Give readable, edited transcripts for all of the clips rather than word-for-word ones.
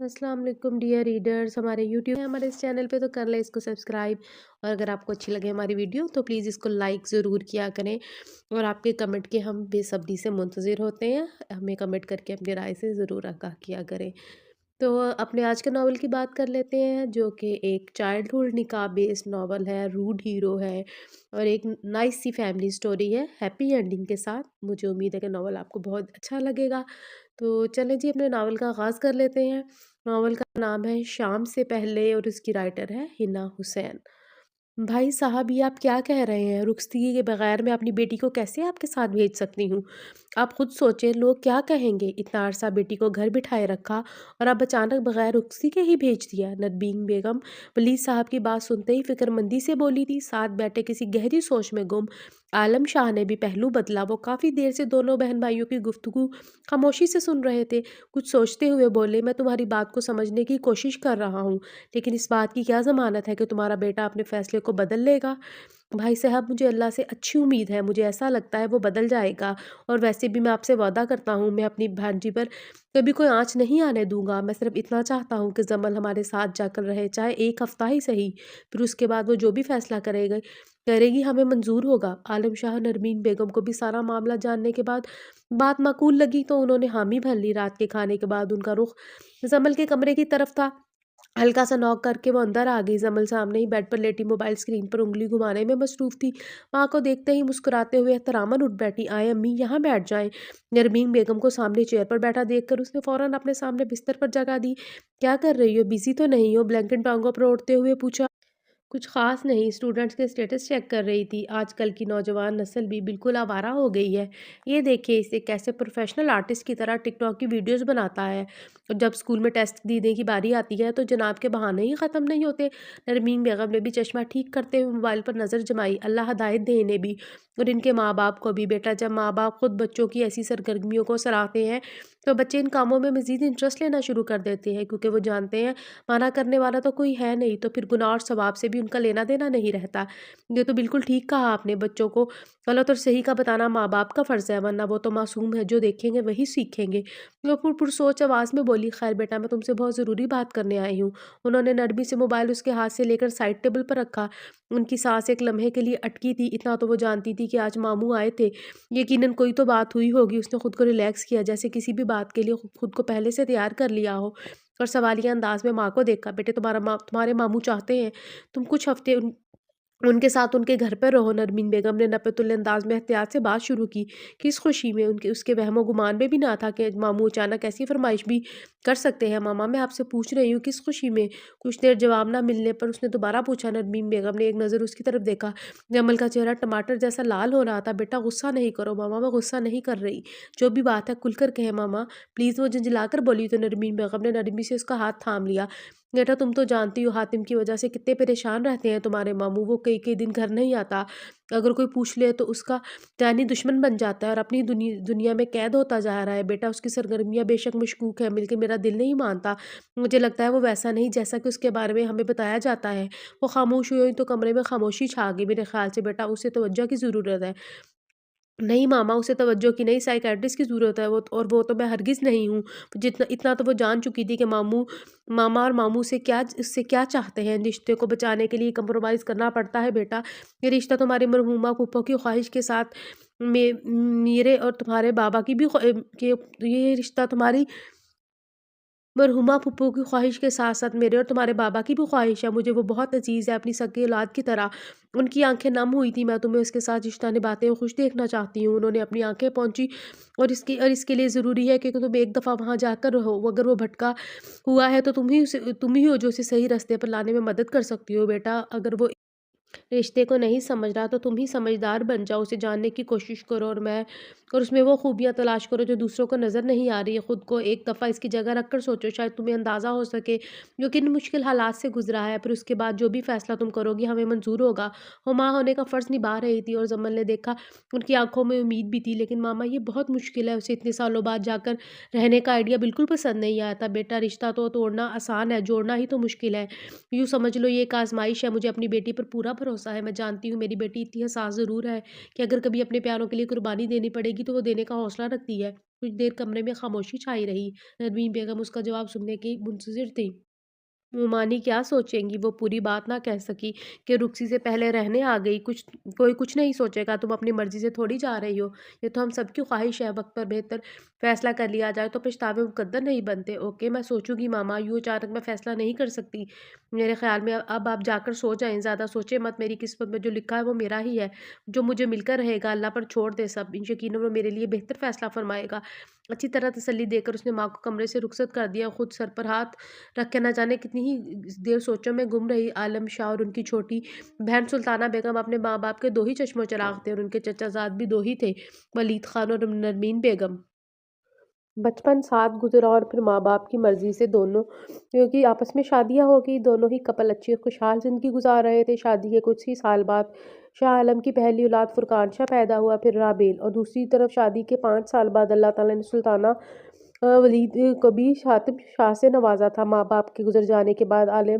अस्सलाम वालेकुम dear readers. हमारे यूट्यूब है हमारे इस चैनल पे, तो कर ले इसको सब्सक्राइब। और अगर आपको अच्छी लगे हमारी वीडियो तो प्लीज़ इसको लाइक ज़रूर किया करें। और आपके कमेंट के हम बेसब्री से मुंतज़िर होते हैं। हमें कमेंट करके अपनी राय से ज़रूर आगाह किया करें। तो अपने आज के नावल की बात कर लेते हैं, जो कि एक चाइल्डहुड निकाह बेस्ड नावल है। रूड हीरो है और एक नाइस सी फैमिली स्टोरी है हैप्पी एंडिंग के साथ। मुझे उम्मीद है कि नावल आपको बहुत अच्छा लगेगा। तो चलें जी, अपने नावल का आगाज़ कर लेते हैं। नावल का नाम है शाम से पहले और उसकी राइटर है हिना हुसैन। भाई साहब, ये आप क्या कह रहे हैं? रुखसती के बगैर मैं अपनी बेटी को कैसे आपके साथ भेज सकती हूँ? आप खुद सोचें, लोग क्या कहेंगे? इतना अरसा बेटी को घर बिठाए रखा और अब अचानक बगैर रुखसती के ही भेज दिया। नदबीन बेगम वली साहब की बात सुनते ही फिक्रमंदी से बोली थी, साथ बैठे किसी गहरी सोच में गुम। आलम शाह ने भी पहलू बदला। वो काफ़ी देर से दोनों बहन भाइयों की गुफ्तगू खामोशी से सुन रहे थे। कुछ सोचते हुए बोले, मैं तुम्हारी बात को समझने की कोशिश कर रहा हूँ, लेकिन इस बात की क्या ज़मानत है कि तुम्हारा बेटा अपने फैसले को बदल लेगा? भाई साहब, मुझे अल्लाह से अच्छी उम्मीद है, मुझे ऐसा लगता है वो बदल जाएगा। और वैसे भी मैं आपसे वादा करता हूँ, मैं अपनी भांजी पर कभी कोई आँच नहीं आने दूँगा। मैं सिर्फ़ इतना चाहता हूँ कि ज़मल हमारे साथ जाकर रहे, चाहे 1 हफ़्ता ही सही। फिर उसके बाद वो जो भी फ़ैसला करेगी हमें मंज़ूर होगा। आलम शाह नरमीन बेगम को भी सारा मामला जानने के बाद बात माकूल लगी, तो उन्होंने हामी भर ली। रात के खाने के बाद उनका रुख ज़मल के कमरे की तरफ था। हल्का सा नॉक करके वो अंदर आ गई। ज़मल सामने ही बेड पर लेटी मोबाइल स्क्रीन पर उँगली घुमाने में मसरूफ़ थी। माँ को देखते ही मुस्कुराते हुए एहतरामन उठ बैठी। आएँ अम्मी, यहाँ बैठ जाएँ। नरमीन बेगम को सामने चेयर पर बैठा देखकर उसने फ़ौरन अपने सामने बिस्तर पर जगह दी। क्या कर रही हो? बिज़ी तो नहीं हो? ब्लैंकेट टाँगों पर ओढ़ते हुए पूछा। कुछ ख़ास नहीं, स्टूडेंट्स के स्टेटस चेक कर रही थी। आजकल की नौजवान नस्ल भी बिल्कुल आवारा हो गई है। ये देखिए इसे कैसे प्रोफ़ेशनल आर्टिस्ट की तरह टिकटॉक की वीडियोज़ बनाता है। और जब स्कूल में टेस्ट देने की बारी आती है तो जनाब के बहाने ही ख़त्म नहीं होते। नरमीन बेगम ने भी चश्मा ठीक करते हुए मोबाइल पर नज़र जमाई। अल्लाह हिदायत दे इन्हें भी और इनके माँ-बाप को भी। बेटा, जब माँ-बाप खुद बच्चों की ऐसी सरगर्मियों को सराहते हैं तो बच्चे इन कामों में मज़ीद इंटरेस्ट लेना शुरू कर देते हैं, क्योंकि वो जानते हैं मना करने वाला तो कोई है नहीं, तो फिर गुनाह और सवाब से भी उनका लेना देना नहीं रहता। ये तो बिल्कुल ठीक कहा आपने। बच्चों को गलत और सही का बताना माँ बाप का फ़र्ज़ है, वरना वो तो मासूम है, जो देखेंगे वही सीखेंगे। वो पुरसोच आवाज़ में बोली, खैर बेटा, मैं तुमसे बहुत ज़रूरी बात करने आई हूँ। उन्होंने नरमी से मोबाइल उसके हाथ से लेकर साइड टेबल पर रखा। उनकी सांस एक लम्हे के लिए अटकी थी। इतना तो वो जानती थी कि आज मामू आए थे, यकीनन कोई तो बात हुई होगी। उसने खुद को रिलैक्स किया, जैसे किसी भी बात के लिए खुद को पहले से तैयार कर लिया हो। और सवालिया अंदाज में माँ को देखा, बेटे, तुम्हारे मामू चाहते हैं तुम कुछ हफ्ते उनके साथ उनके घर पर रहो। नरमीन बेगम ने नपतुल अंदाज में एहतियात से बात शुरू की। किस खुशी में? उनके उसके वहमो गुमान में भी ना था कि मामू अचानक ऐसी फरमाइश भी कर सकते हैं। मामा, मैं आपसे पूछ रही हूँ, किस खुशी में? कुछ देर जवाब ना मिलने पर उसने दोबारा पूछा। नरमीन बेगम ने एक नज़र उसकी तरफ देखा। जमल का चेहरा टमाटर जैसा लाल हो रहा था। बेटा, गुस्सा नहीं करो। मामा, मैं गुस्सा नहीं कर रही, जो भी बात है खुलकर कहे मामा, प्लीज़। वो झंझलाकर बोली तो नरमीन बेगम ने नरमी से उसका हाथ थाम लिया। बेटा, तुम तो जानती हो हातिम की वजह से कितने परेशान रहते हैं तुम्हारे मामू। वो कई कई दिन घर नहीं आता। अगर कोई पूछ ले तो उसका जानी दुश्मन बन जाता है और अपनी दुनिया में कैद होता जा रहा है। बेटा, उसकी सरगर्मियाँ बेशक मशकूक है, लेकिन मेरा दिल नहीं मानता। मुझे लगता है वो वैसा नहीं जैसा कि उसके बारे में हमें बताया जाता है। वो खामोश हुई तो कमरे में खामोशी छा गई। मेरे ख्याल से बेटा, उसे तवज्जो की ज़रूरत है। नहीं मामा, उसे तवज्जो की नहीं, साइकियाट्रिस्ट की ज़रूरत है। वो तो मैं हरगिज़ नहीं हूँ। जितना इतना तो वो जान चुकी थी कि मामा और मामू से क्या उससे क्या चाहते हैं। रिश्ते को बचाने के लिए कंप्रोमाइज़ करना पड़ता है बेटा। ये रिश्ता तुम्हारी मरहूमा फूफो की ख्वाहिश के साथ मेरे और तुम्हारे बाबा की भी ये रिश्ता तुम्हारी मरहुमा फूफो की ख्वाहिश के साथ-साथ मेरे और तुम्हारे बाबा की भी ख्वाहिश है। मुझे वो बहुत अज़ीज़ है, अपनी सगी औलाद की तरह। उनकी आँखें नम हुई थी। मैं तुम्हें उसके साथ रिश्ता निभाते हुए खुश देखना चाहती हूँ। उन्होंने अपनी आँखें पोंछी। और इसके लिए ज़रूरी है कि तुम एक दफ़ा वहाँ जाकर रहो। अगर वो भटका हुआ है तो तुम ही हो जो उसे सही रास्ते पर लाने में मदद कर सकती हो बेटा। अगर वो रिश्ते को नहीं समझ रहा तो तुम ही समझदार बन जाओ, उसे जानने की कोशिश करो और उसमें वो खूबियाँ तलाश करो जो दूसरों को नज़र नहीं आ रही है। खुद को एक दफ़ा इसकी जगह रख कर सोचो, शायद तुम्हें अंदाज़ा हो सके जो किन मुश्किल हालात से गुजरा है। फिर उसके बाद जो भी फ़ैसला तुम करोगी हमें मंजूर होगा। वो माँ होने का फ़र्ज़ निभा रही थी और जमल ने देखा उनकी आंखों में उम्मीद भी थी। लेकिन मामा, ये बहुत मुश्किल है। उसे इतने सालों बाद जाकर रहने का आइडिया बिल्कुल पसंद नहीं आया था। बेटा, रिश्ता तो तोड़ना आसान है, जोड़ना ही तो मुश्किल है। यूँ समझ लो ये एक आज़माइश है। मुझे अपनी बेटी पर पूरा भरोसा है। मैं जानती हूँ मेरी बेटी इतनी हसास ज़रूर है कि अगर कभी अपने प्यारों के लिए कुर्बानी देनी पड़ेगी तो वो देने का हौसला रखती है। कुछ देर कमरे में खामोशी छाई रही। नरमीन बेगम उसका जवाब सुनने की मुंतज़िर थी। वो मानी क्या सोचेंगी, वो पूरी बात ना कह सकी कि रुखसी से पहले रहने आ गई। कोई कुछ नहीं सोचेगा, तुम अपनी मर्जी से थोड़ी जा रही हो। ये तो हम सबकी ख्वाहिश है, वक्त पर बेहतर फैसला कर लिया जाए तो पछतावे मुकद्दर नहीं बनते। ओके, मैं सोचूंगी मामा, यूँ अचानक मैं फैसला नहीं कर सकती। मेरे ख्याल में अब आप जाकर सो जाएं, ज़्यादा सोचे मत। मेरी किस्मत में जो लिखा है वो मेरा ही है, जो मुझे मिलकर रहेगा। अल्लाह पर छोड़ दे सब, यकीनन वो मेरे लिए बेहतर फैसला फरमाएगा। अच्छी तरह तसल्ली देकर उसने माँ को कमरे से रुखसत कर दिया। खुद सर पर हाथ रख के न जाने कितनी ही देर सोचों में गुम रही। आलम शाह और उनकी छोटी बहन सुल्ताना बेगम अपने माँ बाप के दो ही चश्मो चिराग थे, और उनके चचाजाद भी दो ही थे, वलीद खान और नरमीन बेगम। बचपन साथ गुजरा और फिर माँ बाप की मर्जी से दोनों क्योंकि आपस में शादियां हो गई। दोनों ही कपल अच्छी खुशहाल जिंदगी गुजार रहे थे। शादी के कुछ ही साल बाद शाह आलम की पहली औलाद फुरकान शाह पैदा हुआ, फिर राबेल। और दूसरी तरफ शादी के 5 साल बाद अल्लाह ताला ने सुल्ताना वलीद कबीर हातिम शाह से नवाजा था। माँ बाप के गुजर जाने के बाद आलिम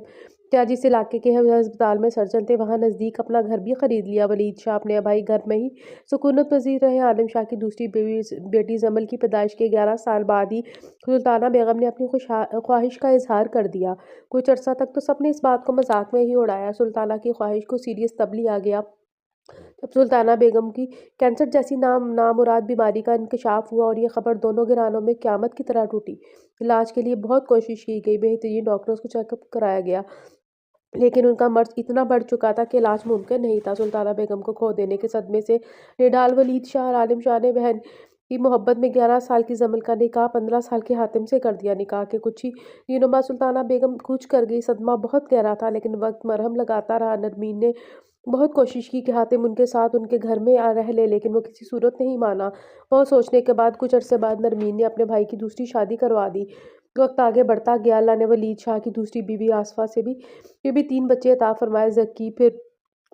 शाह जिस इलाके के अस्पताल में सर्जन थे, वहाँ नज़दीक अपना घर भी खरीद लिया। वलीद शाह अपने भाई घर में ही सुकूनत पजीर रहे। आलिम शाह की दूसरी बेटी जमल की पैदाइश के 11 साल बाद ही सुल्ताना बेगम ने अपनी ख्वाहिश का इजहार कर दिया। कुछ अरसा तक तो सबने इस बात को मजाक में ही उड़ाया। सुल्ताना की ख्वाहिश को सीरियस तब लिया गया जब सुल्ताना बेगम की कैंसर जैसी नामुराद बीमारी का इंकशाफ हुआ, और ये खबर दोनों घरानों में क़यामत की तरह टूटी। इलाज के लिए बहुत कोशिश की गई, बेहतरीन डॉक्टर्स को चेकअप कराया गया, लेकिन उनका मर्ज इतना बढ़ चुका था कि इलाज मुमकिन नहीं था। सुल्ताना बेगम को खो देने के सदमे से निडाल वलीद शाह और आलिम शाह ने बहन की मोहब्बत में 11 साल की जमल का निकाह 15 साल के हातिम से कर दिया। निकाह के कुछ ही दिनों बाद सुल्ताना बेगम कूच कर गई। सदमा बहुत गहरा था, लेकिन वक्त मरहम लगाता रहा। नरमीन ने बहुत कोशिश की कि हातिम उनके साथ उनके घर में रह ले, लेकिन वो किसी सूरत नहीं माना। बहुत सोचने के बाद कुछ अरसे बाद नरमीन ने अपने भाई की दूसरी शादी करवा दी। वक्त आगे बढ़ता गया। अल्लाह ने वलीद शाह की दूसरी बीवी आसफा से भी ये भी 3 बच्चे अता फरमाए, जक्की, फिर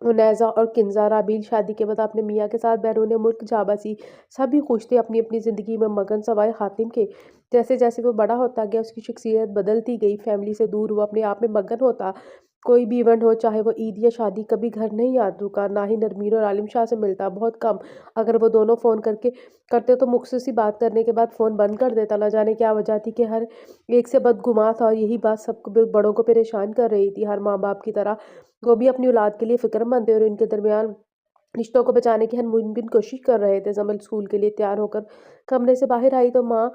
उनैज़ा और किंजा। राबील शादी के बाद अपने मियाँ के साथ बैरून मुल्क जा बसी। सभी खुश थे, अपनी अपनी ज़िंदगी में मगन, सवाए हातिम के। जैसे जैसे वो बड़ा होता गया, उसकी शख्सियत बदलती गई। फैमिली से दूर वो अपने आप में मगन होता। कोई भी इवेंट हो, चाहे वो ईद या शादी, कभी घर नहीं याद रुका। ना ही नरमीन और आलिम शाह से मिलता, बहुत कम। अगर वो दोनों फ़ोन करते तो मुखसर सी बात करने के बाद फ़ोन बंद कर देता। न जाने क्या वजह थी कि हर एक से बदगुमां था, और यही बात सबको बड़ों को परेशान कर रही थी। हर माँ बाप की तरह वो भी अपनी औलाद के लिए फ़िक्रमंद थे, और इनके दरमियान रिश्तों को बचाने की हर मुमकिन कोशिश कर रहे थे। जमल स्कूल के लिए तैयार होकर कमरे से बाहर आई तो माँ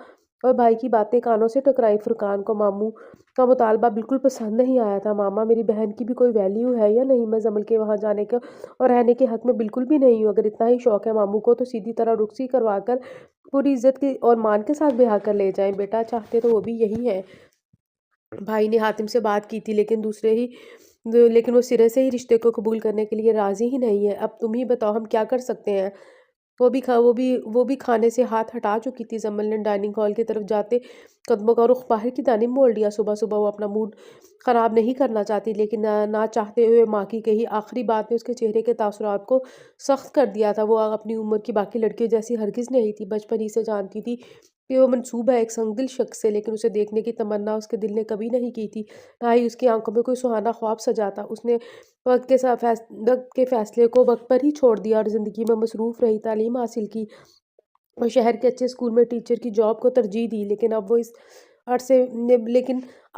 और भाई की बातें कानों से टकराई। फुरकान को मामू का मुतालबा बिल्कुल पसंद नहीं आया था। मामा, मेरी बहन की भी कोई वैल्यू है या नहीं? मैं जमल के वहाँ जाने का और रहने के हक में बिल्कुल भी नहीं हूँ। अगर इतना ही शौक है मामू को, तो सीधी तरह रुखसी करवा कर पूरी इज्जत के और मान के साथ ब्याह कर ले जाएं। बेटा चाहते तो वो भी यही है। भाई ने हातिम से बात की थी, लेकिन वो सिरे से ही रिश्ते को कबूल करने के लिए राजी ही नहीं है। अब तुम ही बताओ, हम क्या कर सकते हैं? वो भी खाने से हाथ हटा चुकी थी। जमल ने डाइनिंग हॉल की तरफ जाते कदमों का रुख बाहर की जानिब मोड़ लिया। सुबह सुबह वो अपना मूड खराब नहीं करना चाहती, लेकिन ना चाहते हुए माँ की कही आखिरी बात ने उसके चेहरे के तासुरात को सख्त कर दिया था। वो अपनी उम्र की बाकी लड़कियों जैसी हरगिज नहीं थी। बचपन ही से जानती थी कि वो मंसूब है एक संगदिल शख्स से, लेकिन उसे देखने की तमन्ना उसके दिल ने कभी नहीं की थी। ना ही उसकी आंखों में कोई सुहाना ख्वाब सजा था। उसने वक्त के फैसले को वक्त पर ही छोड़ दिया और ज़िंदगी में मसरूफ़ रही। तालीम हासिल की और शहर के अच्छे स्कूल में टीचर की जॉब को तरजीह दी। लेकिन अब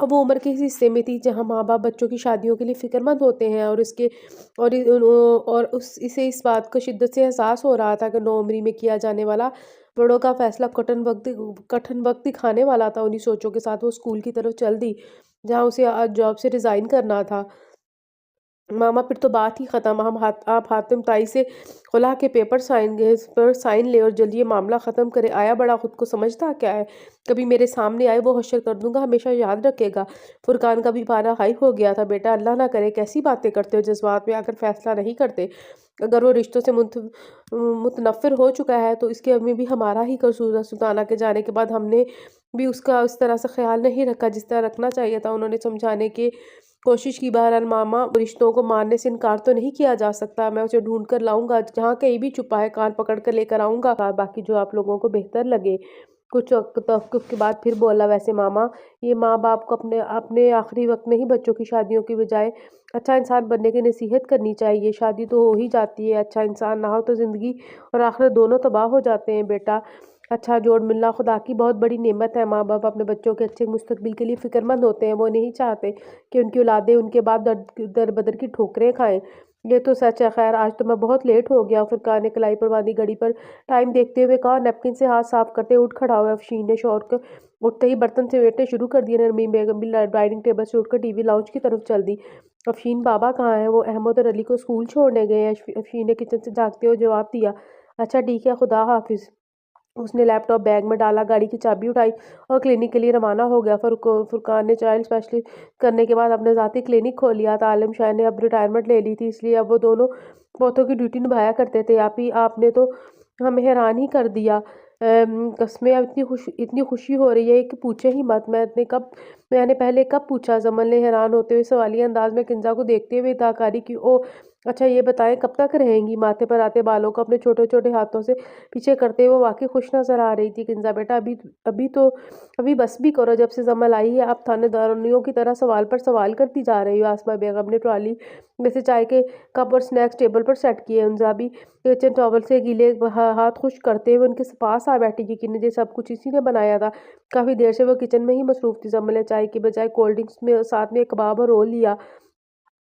वो उम्र के इस हिस्से में थी जहाँ माँ बाप बच्चों की शादियों के लिए फ़िक्रमंद होते हैं, और इसके और इ- उन- और उस इसे इस बात को शिद्दत से एहसास हो रहा था कि नौउम्री में किया जाने वाला बड़ों का फैसला कठिन वक्त दिखाने वाला था। उन्हीं सोचों के साथ वो स्कूल की तरफ चल दी, जहाँ उसे आज जॉब से रिज़ाइन करना था। मामा, फिर तो बात ही ख़त्म। आप हातिम ताई से खुला के पर साइन ले और जल्दी ये मामला ख़त्म करे। आया बड़ा खुद को समझता क्या है? कभी मेरे सामने आए वो हश्र कर दूंगा, हमेशा याद रखेगा। फुरकान का भी पारा हाई हो गया था। बेटा, अल्लाह ना करे, कैसी बातें करते हो? जज्बात में आकर फैसला नहीं करते। अगर वो रिश्तों से मुतनफ़िर हो चुका है तो इसके में भी हमारा ही कसूर है। सुल्ताना के जाने के बाद हमने भी उसका उस तरह से ख्याल नहीं रखा जिस तरह रखना चाहिए था। उन्होंने समझाने की कोशिश की। बहरहाल मामा, रिश्तों को मानने से इनकार तो नहीं किया जा सकता। मैं उसे ढूंढ कर लाऊंगा, जहाँ कहीं भी छुपा है कान पकड़ कर लेकर आऊंगा, बाकी जो आप लोगों को बेहतर लगे। कुछ तवक्कुफ के बाद फिर बोला, वैसे मामा, ये माँ बाप को अपने अपने आखिरी वक्त में ही बच्चों की शादियों की बजाय अच्छा इंसान बनने की नसीहत करनी चाहिए। शादी तो हो ही जाती है, अच्छा इंसान ना हो तो ज़िंदगी और आखिरत दोनों तबाह हो जाते हैं। बेटा, अच्छा जोड़ मिलना खुदा की बहुत बड़ी नेमत है। माँ बाप अपने बच्चों के अच्छे मुस्तकबिल के लिए फ़िक्रमंद होते हैं। वो नहीं चाहते कि उनकी औलादें उनके बाद दर बदर की ठोकरें खाएं। ये तो सच है। खैर आज तो मैं बहुत लेट हो गया। फुरकान ने कलाई पर बांधी घड़ी पर टाइम देखते हुए कहा। नैपकिन से हाथ साफ करते उठ खड़ा हुआ अफशीन ने शौर को उठते ही बर्तन समेटने शुरू कर दिए। नरमीन बेगम भी डाइनिंग टेबल से उठकर टीवी लाउंज की तरफ चल दी। अफशीन बाबा कहाँ हैं? वो अहमद और अली को स्कूल छोड़ने गए हैं। अफशीन ने किचन से झाँकते हुए जवाब दिया। अच्छा ठीक है, खुदा हाफिज। उसने लैपटॉप बैग में डाला, गाड़ी की चाबी उठाई और क्लिनिक के लिए रवाना हो गया। फुरकान ने चाइल्ड स्पेशलिस्ट करने के बाद अपने ज़ाती क्लिनिक खोल लिया था। आलम शाह ने अब रिटायरमेंट ले ली थी, इसलिए अब वो दोनों पोतों की ड्यूटी निभाया करते थे। आप ही आपने तो हमें हैरान ही कर दिया। कसमें अब इतनी खुशी हो रही है कि पूछे ही मत। मैंने पहले कब पूछा? जमल ने हैरान होते हुए सवालिया अंदाज में किंजा को देखते हुए इताकारी की। ओ अच्छा ये बताएं कब तक रहेंगी? माथे पर आते बालों को अपने छोटे छोटे हाथों से पीछे करते हुए वाकई खुश नजर आ रही थी। किंजा बेटा अभी बस भी करो। जब से जमल आई है आप थानेदारों की तरह सवाल पर सवाल करती जा रही हो। आसमा बेगम ने ट्रॉली में से चाय के कप और स्नैक्स टेबल पर सेट किए। उनजा भी किचन टॉवल से गीले हाथ खुश करते हुए उनके पास आ बैठी। यकीन ये सब कुछ इसी ने बनाया था। काफी देर से वो किचन में ही मसरूफ थी। जमल ने चाय की बजाय कोल्ड ड्रिंक्स में साथ में एक कबाब और रोल लिया।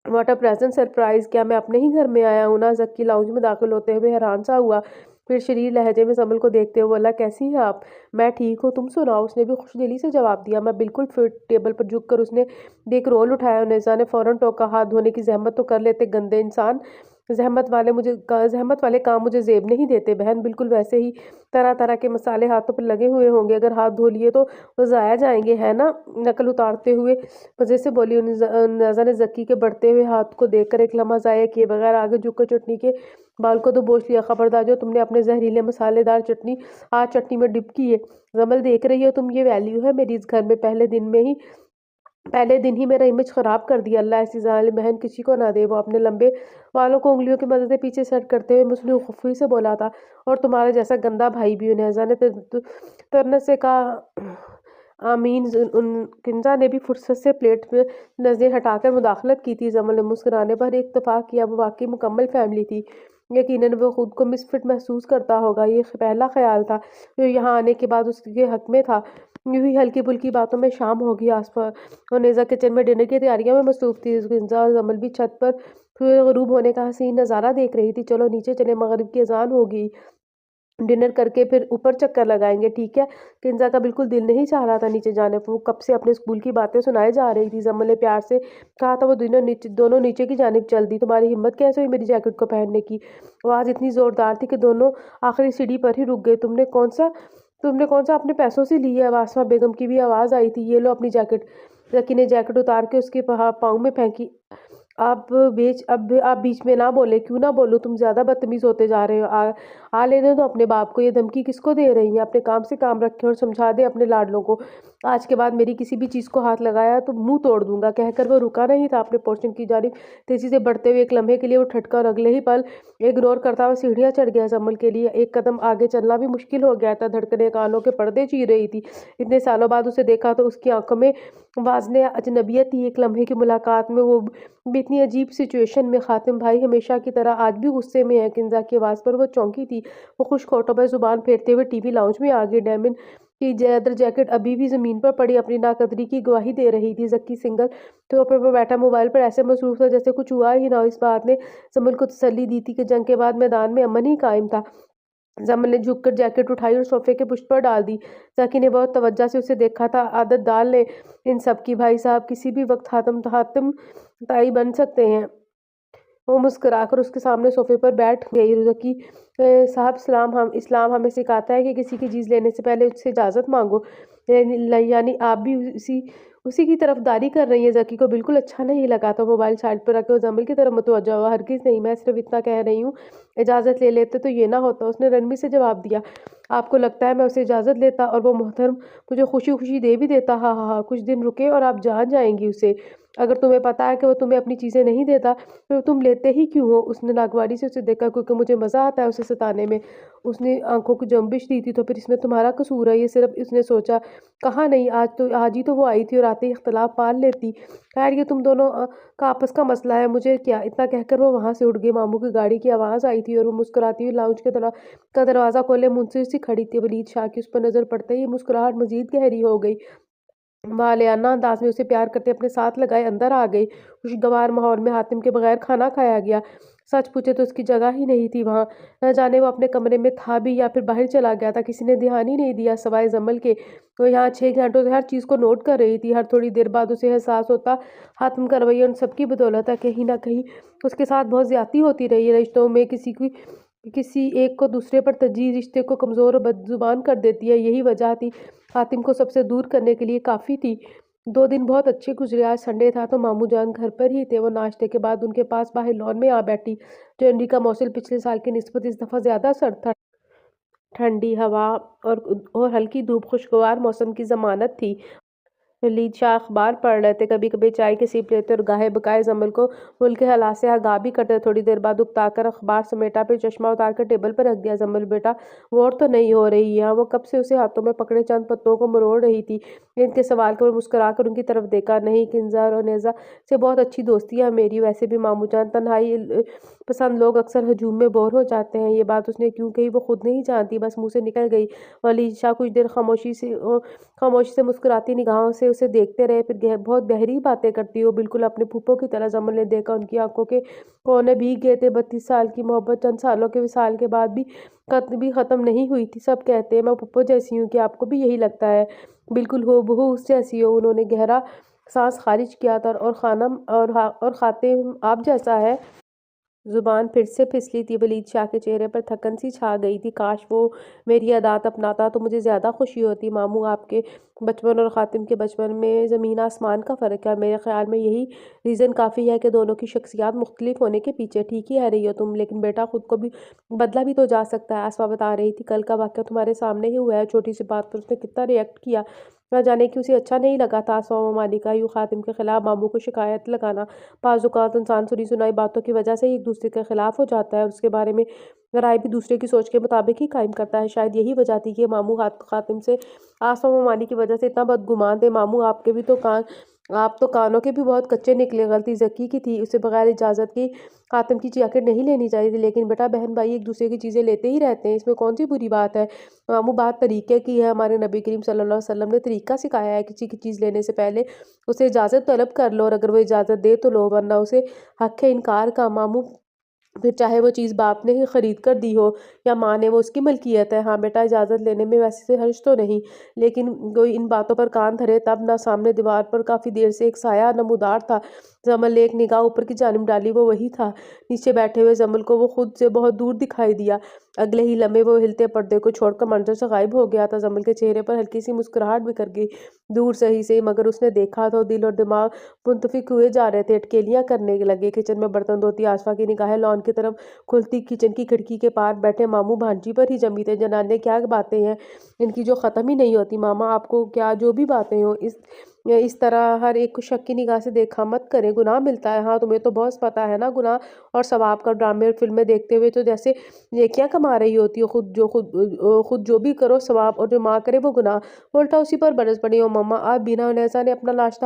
What a present surprise! क्या मैं अपने ही घर में आया हूँ ना? जक्की लाउंज में दाखिल होते हुए हैरान सा हुआ, फिर शरीर लहजे में जमल को देखते हुए बोला, कैसी है आप? मैं ठीक हूँ, तुम सुनाओ? उसने भी खुशदिली से जवाब दिया। मैं बिल्कुल फिट। टेबल पर झुक कर उसने एक रोल उठाया। नेजा ने फौरन टोका, हाथ धोने की जहमत तो कर लेते गंदे इंसान। जहमत वाले काम मुझे जेब नहीं देते बहन। बिल्कुल वैसे ही तरह तरह के मसाले हाथों पर लगे हुए होंगे, अगर हाथ धो लिए तो वो ज़ाया जाएंगे, है ना? नकल उतारते हुए मज़े से बोली। नेजा ने जक्की के बढ़ते हुए हाथ को देखकर एक लम्हा ज़ाया किए बगैर आगे झुककर चटनी के बाल को तो बोझ लिया। खबरदार जो तुमने अपने जहरीले मसालेदार चटनी आज चटनी में डिप की है। जमल देख रही हो तुम, ये वैल्यू है मेरी इस घर में। पहले दिन ही मेरा इमेज खराब कर दिया। अल्लाह ऐसी जालिम बहन किसी को ना दे। वो अपने लंबे बालों को उंगलियों की मदद से पीछे सेट करते हुए मुझसे खुफी से बोला था। और तुम्हारे जैसा गंदा भाई भी। नेजा ने तरने से कहा। आमीन। किंजा ने भी फुर्सत से प्लेट में नजरें हटाकर मुदाखलत की थी। जमल ने मुस्कुराने पर इत्तफाक किया। वो वाकई मुकम्मल फैमिली थी। यकीनन वो खुद को मिसफिट महसूस करता होगा। ये पहला ख्याल था जो यहाँ आने के बाद उसके हक में था। यूं ही हल्की फुल्की बातों में शाम होगी। आसपास और नेजा किचन में डिनर की तैयारियों में मसरूफ थी। किंजा और जमल भी छत पर गरूब होने का हसीन नज़ारा देख रही थी। चलो नीचे चले, मगरिब की अजान होगी, डिनर करके फिर ऊपर चक्कर लगाएंगे, ठीक है? किंजा का बिल्कुल दिल नहीं चाह रहा था नीचे जाने पर। वो कब से अपने स्कूल की बातें सुनाए जा रही थी। जमल ने प्यार से कहा था। वो दोनों नीचे की जानिब चल दी। तुम्हारी हिम्मत कैसे हुई मेरी जैकेट को पहनने की? आवाज़ इतनी जोरदार थी कि दोनों आखिरी सीढ़ी पर ही रुक गए। तुमने कौन सा अपने पैसों से ली है? वासमा बेगम की भी आवाज़ आई थी। ये लो अपनी जैकेट। जकी ने जैकेट उतार के उसके पाँव में फेंकी। आप बीच में ना बोले। क्यों ना बोलूं? तुम ज्यादा बदतमीज होते जा रहे हो। आ लेने दो अपने बाप को। ये धमकी किसको दे रही है? अपने काम से काम रखे और समझा दे अपने लाडलों को। आज के बाद मेरी किसी भी चीज को हाथ लगाया तो मुंह तोड़ दूंगा, कहकर वो रुका नहीं था। अपने पोर्शन की जानिब तेजी से बढ़ते हुए एक लम्हे के लिए वो ठटका और अगले ही पल इग्नोर करता हुआ सीढ़ियां चढ़ गया। जमल के लिए एक कदम आगे चलना भी मुश्किल हो गया था। धड़कने कानों के पर्दे चीर रही थी। इतने सालों बाद उसे देखा तो उसकी आंखों में वाज़ने अजनबियत थी। एक लम्हे की मुलाकात में वो भी इतनी अजीब सिचुएशन में। खातिम भाई हमेशा की तरह आज भी गुस्से में है। किंजा की आवाज़ पर वो चौंकी थी। वो खुश होठों पर जुबान फेरते हुए टीवी लाउंज में आ गई। डेमिन की लेदर जैकेट अभी भी जमीन पर पड़ी अपनी नाकदरी की गवाही दे रही थी। जक्की सिंगल सोफे पर बैठा मोबाइल पर ऐसे मसरूफ था जैसे कुछ हुआ ही ना हो। इस बात ने जमल को तसल्ली दी थी कि जंग के बाद मैदान में अमन ही कायम था। जमल ने झुककर जैकेट उठाई और सोफे के पुष्ट पर डाल दी। जकी ने बहुत तवज्जो से उसे देखा था। आदत डाल ले इन सब की भाई साहब, किसी भी वक्त हातिम ताई बन सकते हैं। वो मुस्कुराकर उसके सामने सोफे पर बैठ गई। जकी साहब, इस्लाम हमें सिखाता है कि किसी की चीज़ लेने से पहले उससे इजाज़त मांगो। यानी आप भी उसी की तरफदारी कर रही हैं। जकी को बिल्कुल अच्छा नहीं लगा तो मोबाइल साइड पर रखे वो जमल की तरफ मुतवज्जो हुआ। हरगिज़ नहीं, मैं सिर्फ इतना कह रही हूँ, इजाज़त ले लेते तो ये ना होता। उसने नरमी से जवाब दिया। आपको लगता है मैं उसे इजाज़त लेता और वो मोहतरम मुझे खुशी खुशी दे भी देता? हाँ हाँ हाँ, कुछ दिन रुके और आप जान जाएंगी उसे। اگر تمہیں پتا ہے کہ وہ تمہیں اپنی چیزیں نہیں دیتا تو تم لیتے ہی کیوں ہو؟ اس نے ناگواری سے اسے دیکھا، کیونکہ مجھے مزہ آتا ہے اسے ستانے میں۔ اس نے آنکھوں کی جنبش دی تھی، تو پھر اس میں تمہارا قصور ہے، یہ صرف اس نے سوچا۔ کہا نہیں، آج ہی تو وہ آئی تھی اور آتے ہی اختلاف پال لیتی۔ خیر یہ تم دونوں کا آپس کا مسئلہ ہے، مجھے کیا؟ اتنا کہہ کر وہ وہاں سے اٹھ گئی۔ ماموں کی گاڑی کی آواز آئی تھی اور وہ مسکراتی ہوئی لاؤنج کا دروازہ کھولے منتظر سی کھڑی تھی۔ ولید شاہ کی اس پر نظر پڑتے ہی مسکراہٹ مزید گہری ہو گئی۔ مالیانہ انداز میں اسے پیار کرتے اپنے ساتھ لگائے اندر آ گئی۔ خوشگوار ماحول میں حاتم کے بغیر کھانا کھایا گیا۔ سچ پوچھے تو اس کی جگہ ہی نہیں تھی وہاں۔ نہ جانے وہ اپنے کمرے میں تھا بھی یا پھر باہر چلا گیا تھا، کسی نے دھیان ہی نہیں دیا سوائے زمل کے۔ وہ یہاں 6 گھنٹوں سے ہر چیز کو نوٹ کر رہی تھی۔ ہر تھوڑی دیر بعد اسے احساس ہوتا حاتم کا رویہ ان سب کی بدولت ہے، کہیں نہ کہیں اس کے ساتھ بہت زیادتی ہوتی رہی ہے۔ رشتوں میں کسی ایک کو دوسرے پر ترجیح رشتے کو کمزور اور بد زبان کر دیتی ہے، یہی وجہ تھی حاتم کو سب سے دور کرنے کے لیے کافی تھی۔ 2 دن بہت اچھے گزرے۔ آج سنڈے تھا تو ماموں جان گھر پر ہی تھے۔ وہ ناشتے کے بعد ان کے پاس باہر لان میں آ بیٹھی۔ جنوری کا موسم پچھلے سال کی نسبت اس دفعہ زیادہ سرد تھا۔ ٹھنڈی ہوا اور ہلکی دھوپ خوشگوار موسم کی ضمانت تھی۔ ولید شاہ اخبار پڑھ رہے تھے، کبھی کبھی چائے کے سیپ لیتے اور گاہے بگاہے زمل کو ملک کے حالات سے آگاہ بھی کرتے۔ تھوڑی دیر بعد اکتا کر اخبار سمیٹا، پھر چشمہ اتار کر ٹیبل پر رکھ دیا۔ زمل بیٹا ووٹ تو نہیں ہو رہی یہاں؟ وہ کب سے اسے ہاتھوں میں پکڑے چند پتوں کو مروڑ رہی تھی۔ ان کے سوال پر مسکرا کر ان کی طرف دیکھا۔ نہیں، کنزا اور نیزا سے بہت اچھی دوستی ہے میری۔ ویسے بھی ماموں جان تنہائی پسند لوگ اکثر ہجوم میں بور ہو جاتے ہیں۔ یہ بات اس نے کیوں کہی وہ خود نہیں جانتی، بس منہ سے نکل گئی۔ ولید شاہ کچھ دیر خاموشی سے مسکراتی نگاہوں سے اسے دیکھتے رہے، پھر بہت گہری باتیں کرتی ہو، بالکل اپنے پھوپھو کی طرح۔ زمل نے دیکھا ان کی آنکھوں کے کونے بھیگ گئے تھے۔ 32 سال کی محبت چند سالوں کے وصال کے بعد بھی ختم نہیں ہوئی تھی۔ سب کہتے ہیں میں پھوپھو جیسی ہوں، کیا آپ کو بھی یہی لگتا ہے؟ بالکل ہو بہو اس جیسی ہو۔ انہوں نے گہرا سانس خارج کیا تھا۔ اور خاتم آپ جیسا ہے۔ زبان پھر سے پھسلی تھی۔ ولید شاہ کے چہرے پر تھکن سی چھا گئی تھی۔ کاش وہ میری عادات اپناتا تو مجھے زیادہ خوشی ہوتی۔ ماموں آپ کے بچپن اور خاتم کے بچپن میں زمین آسمان کا فرق ہے۔ میرے خیال میں یہی ریزن کافی ہے کہ دونوں کی شخصیات مختلف ہونے کے پیچھے۔ ٹھیک ہی کہہ رہی ہو تم، لیکن بیٹا خود کو بھی بدلا بھی تو جا سکتا ہے۔ آسما بتا رہی تھی کل کا واقعہ تمہارے سامنے ہی ہوا ہے۔ چھوٹی سی بات پر اس نے کتنا ریئیکٹ کیا، نہ جانے کہ اسے اچھا نہیں لگا تھا۔ آسما ممانی کا یوں خاتم کے خلاف ماموں کو شکایت لگانا، بعض اوقات انسان سنی سنائی باتوں کی وجہ سے ہی ایک دوسرے کے خلاف ہو جاتا ہے اور اس کے بارے میں رائے بھی دوسرے کی سوچ کے مطابق ہی قائم کرتا ہے۔ شاید یہی وجہ تھی کہ ماموں خاتم سے آسما ممانی کی وجہ سے اتنا بدگمان تھے۔ ماموں آپ تو کانوں کے بھی بہت کچے نکلے۔ غلطی ذکی کی تھی، اسے بغیر اجازت کی خاتم کی جیکٹ نہیں لینی چاہیے تھی۔ لیکن بیٹا بہن بھائی ایک دوسرے کی چیزیں لیتے ہی رہتے ہیں، اس میں کون سی بری بات ہے؟ ماموں بات طریقے کی ہے۔ ہمارے نبی کریم صلی اللہ علیہ وسلم نے طریقہ سکھایا ہے، کسی کی چیز لینے سے پہلے اسے اجازت طلب کر لو، اور اگر وہ اجازت دے تو لو، ورنہ اسے حق ہے انکار کا۔ ماموں پھر چاہے وہ چیز باپ نے ہی خرید کر دی ہو یا ماں نے، وہ اس کی ملکیت ہے۔ ہاں بیٹا اجازت لینے میں ویسے حرج تو نہیں، لیکن کوئی ان باتوں پر کان دھرے تب نہ۔ سامنے دیوار پر کافی دیر سے ایک سایہ نمودار تھا۔ زمل نے ایک نگاہ اوپر کی جانب ڈالی، وہ وہی تھا۔ نیچے بیٹھے ہوئے زمل کو وہ خود سے بہت دور دکھائی دیا۔ اگلے ہی لمحے وہ ہلتے پردے کو چھوڑ کر منظر سے غائب ہو گیا تھا۔ زمل کے چہرے پر ہلکی سی مسکراہٹ بکھر گئی، دور سے ہی مگر اس نے دیکھا تو دل اور دماغ منطفق ہوئے جا رہے تھے، اٹکیلیاں کرنے لگے۔ کچن میں برتن دھوتی آصفا کی نگاہیں لان کی طرف کھلتی کچن کی کھڑکی کے پار بیٹھے ماموں بھانجی پر ہی جمی تھے۔ جنانے کیا باتیں ہیں ان کی جو ختم ہی نہیں ہوتی۔ ماما آپ کو کیا جو بھی باتیں ہوں اس طرح ہر ایک کو شک کی نگاہ سے دیکھا مت کریں، گناہ ملتا ہے۔ ہاں تمہیں تو بہت پتہ ہے نا گناہ اور ثواب کا۔ ڈرامے اور فلمیں دیکھتے ہوئے تو جیسے نیکیاں کما رہی ہوتی ہو، خود جو بھی کرو ثواب اور جو ماں کرے وہ گناہ۔ الٹا اسی پر برس پڑی ہو ماما آپ۔ بینا نیزا نے اپنا ناشتہ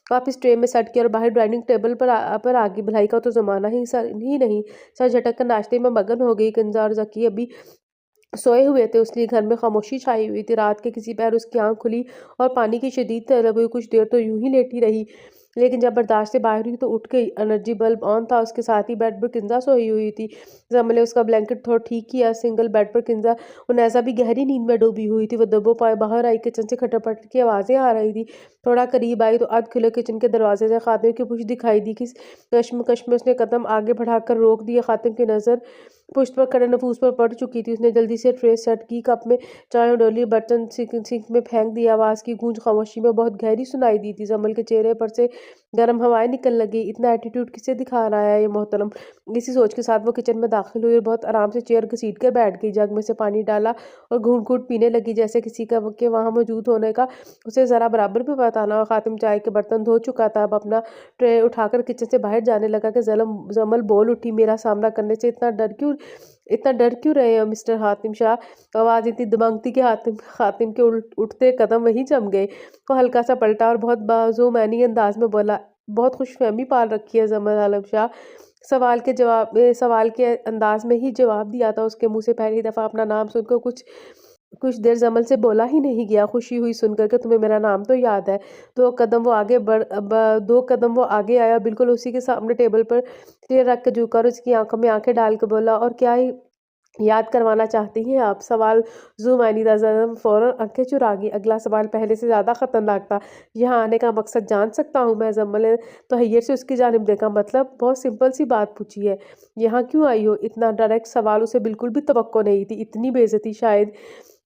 واپس ٹرے میں سیٹ کیا اور باہر ڈائننگ ٹیبل پر آ گئی۔ بھلائی کا تو زمانہ ہی نہیں، سر جھٹک کر ناشتے میں مگن ہو گئی۔ کنزا اور ذکی ابھی سوئے ہوئے تھے، اس لیے گھر میں خاموشی چھائی ہوئی تھی۔ رات کے کسی پہر اس کی آنکھ کھلی اور پانی کی شدید طلب ہوئی۔ کچھ دیر تو یوں ہی لیٹی رہی، لیکن جب برداشت سے باہر ہوئی تو اٹھ گئی۔ انرجی بلب آن تھا، اس کے ساتھ ہی بیڈ پر کنزا سوئی ہوئی تھی۔ زمل نے اس کا بلینکٹ تھوڑا ٹھیک کیا۔ سنگل بیڈ پر کنزا اور نیزا بھی گہری نیند میں ڈوبی ہوئی تھی۔ وہ دبوں پائے باہر آئی، کچن سے کھٹر پٹر کی آوازیں آ رہی تھی۔ تھوڑا قریب آئی تو ادھ کھلے کچن کے دروازے سے خاتم کی پشت دکھائی دی۔ کس کشمکش میں اس نے قدم آگے بڑھا کر روک دیے۔ خاتم کی نظر पुश्त पर खड़े नफूस पर पड़ चुकी थी। उसने जल्दी से ट्रे सेट की, कप में चाय डोली, बर्तन सिंक में फेंक दिया। आवाज़ की गूंज खामोशी में बहुत गहरी सुनाई दी थी। जमल के चेहरे पर से गर्म हवाएं निकलने लगी। इतना एटीट्यूड किसे दिखा रहा है ये मोहतरम? इसी सोच के साथ वो किचन में दाखिल हुई और बहुत आराम से चेयर घसीट कर बैठ गई। जग में से पानी डाला और घूंट घूंट पीने लगी, जैसे किसी का के वहाँ मौजूद होने का उसे ज़रा बराबर भी पता ना हो। खातिम चाय के बर्तन धो चुका था, अब अपना ट्रे उठाकर किचन से बाहर जाने लगा कि जमल बोल उठी, मेरा सामना करने से इतना डर क्यों रहे हो मिस्टर हातिम शाह? आवाज़ इतनी दबंगती कि हातिम के उठते कदम वहीं जम गए। वो हल्का सा पलटा और बहुत बाज़ुमानी अंदाज में बोला, बहुत खुशफहमी पाल रखी है जमल आलम शाह। सवाल के अंदाज में ही जवाब दिया था उसके मुंह से। पहली दफ़ा अपना नाम सुनकर कुछ कुछ देर जमल से बोला ही नहीं गया। खुशी हुई सुनकर कि तुम्हें मेरा नाम तो याद है। 2 कदम वो आगे आया, बिल्कुल उसी के सामने टेबल पर ट्रे रख कर झुका और उसकी आंखों में आंखें डाल कर बोला, और क्या याद करवाना चाहती हैं आप? सवाल ज़ुमानी फ़ौरन आंखें चुरा गई। अगला सवाल पहले से ज़्यादा ख़तरनाक था। यहाँ आने का मकसद जान सकता हूँ मैं? जमल ने तहैयर से उसकी जानिब देखा। मतलब? बहुत सिंपल सी बात पूछी है, यहाँ क्यों आई हो? इतना डायरेक्ट सवाल उसे बिल्कुल भी तवक्को नहीं थी। इतनी बेइज्जती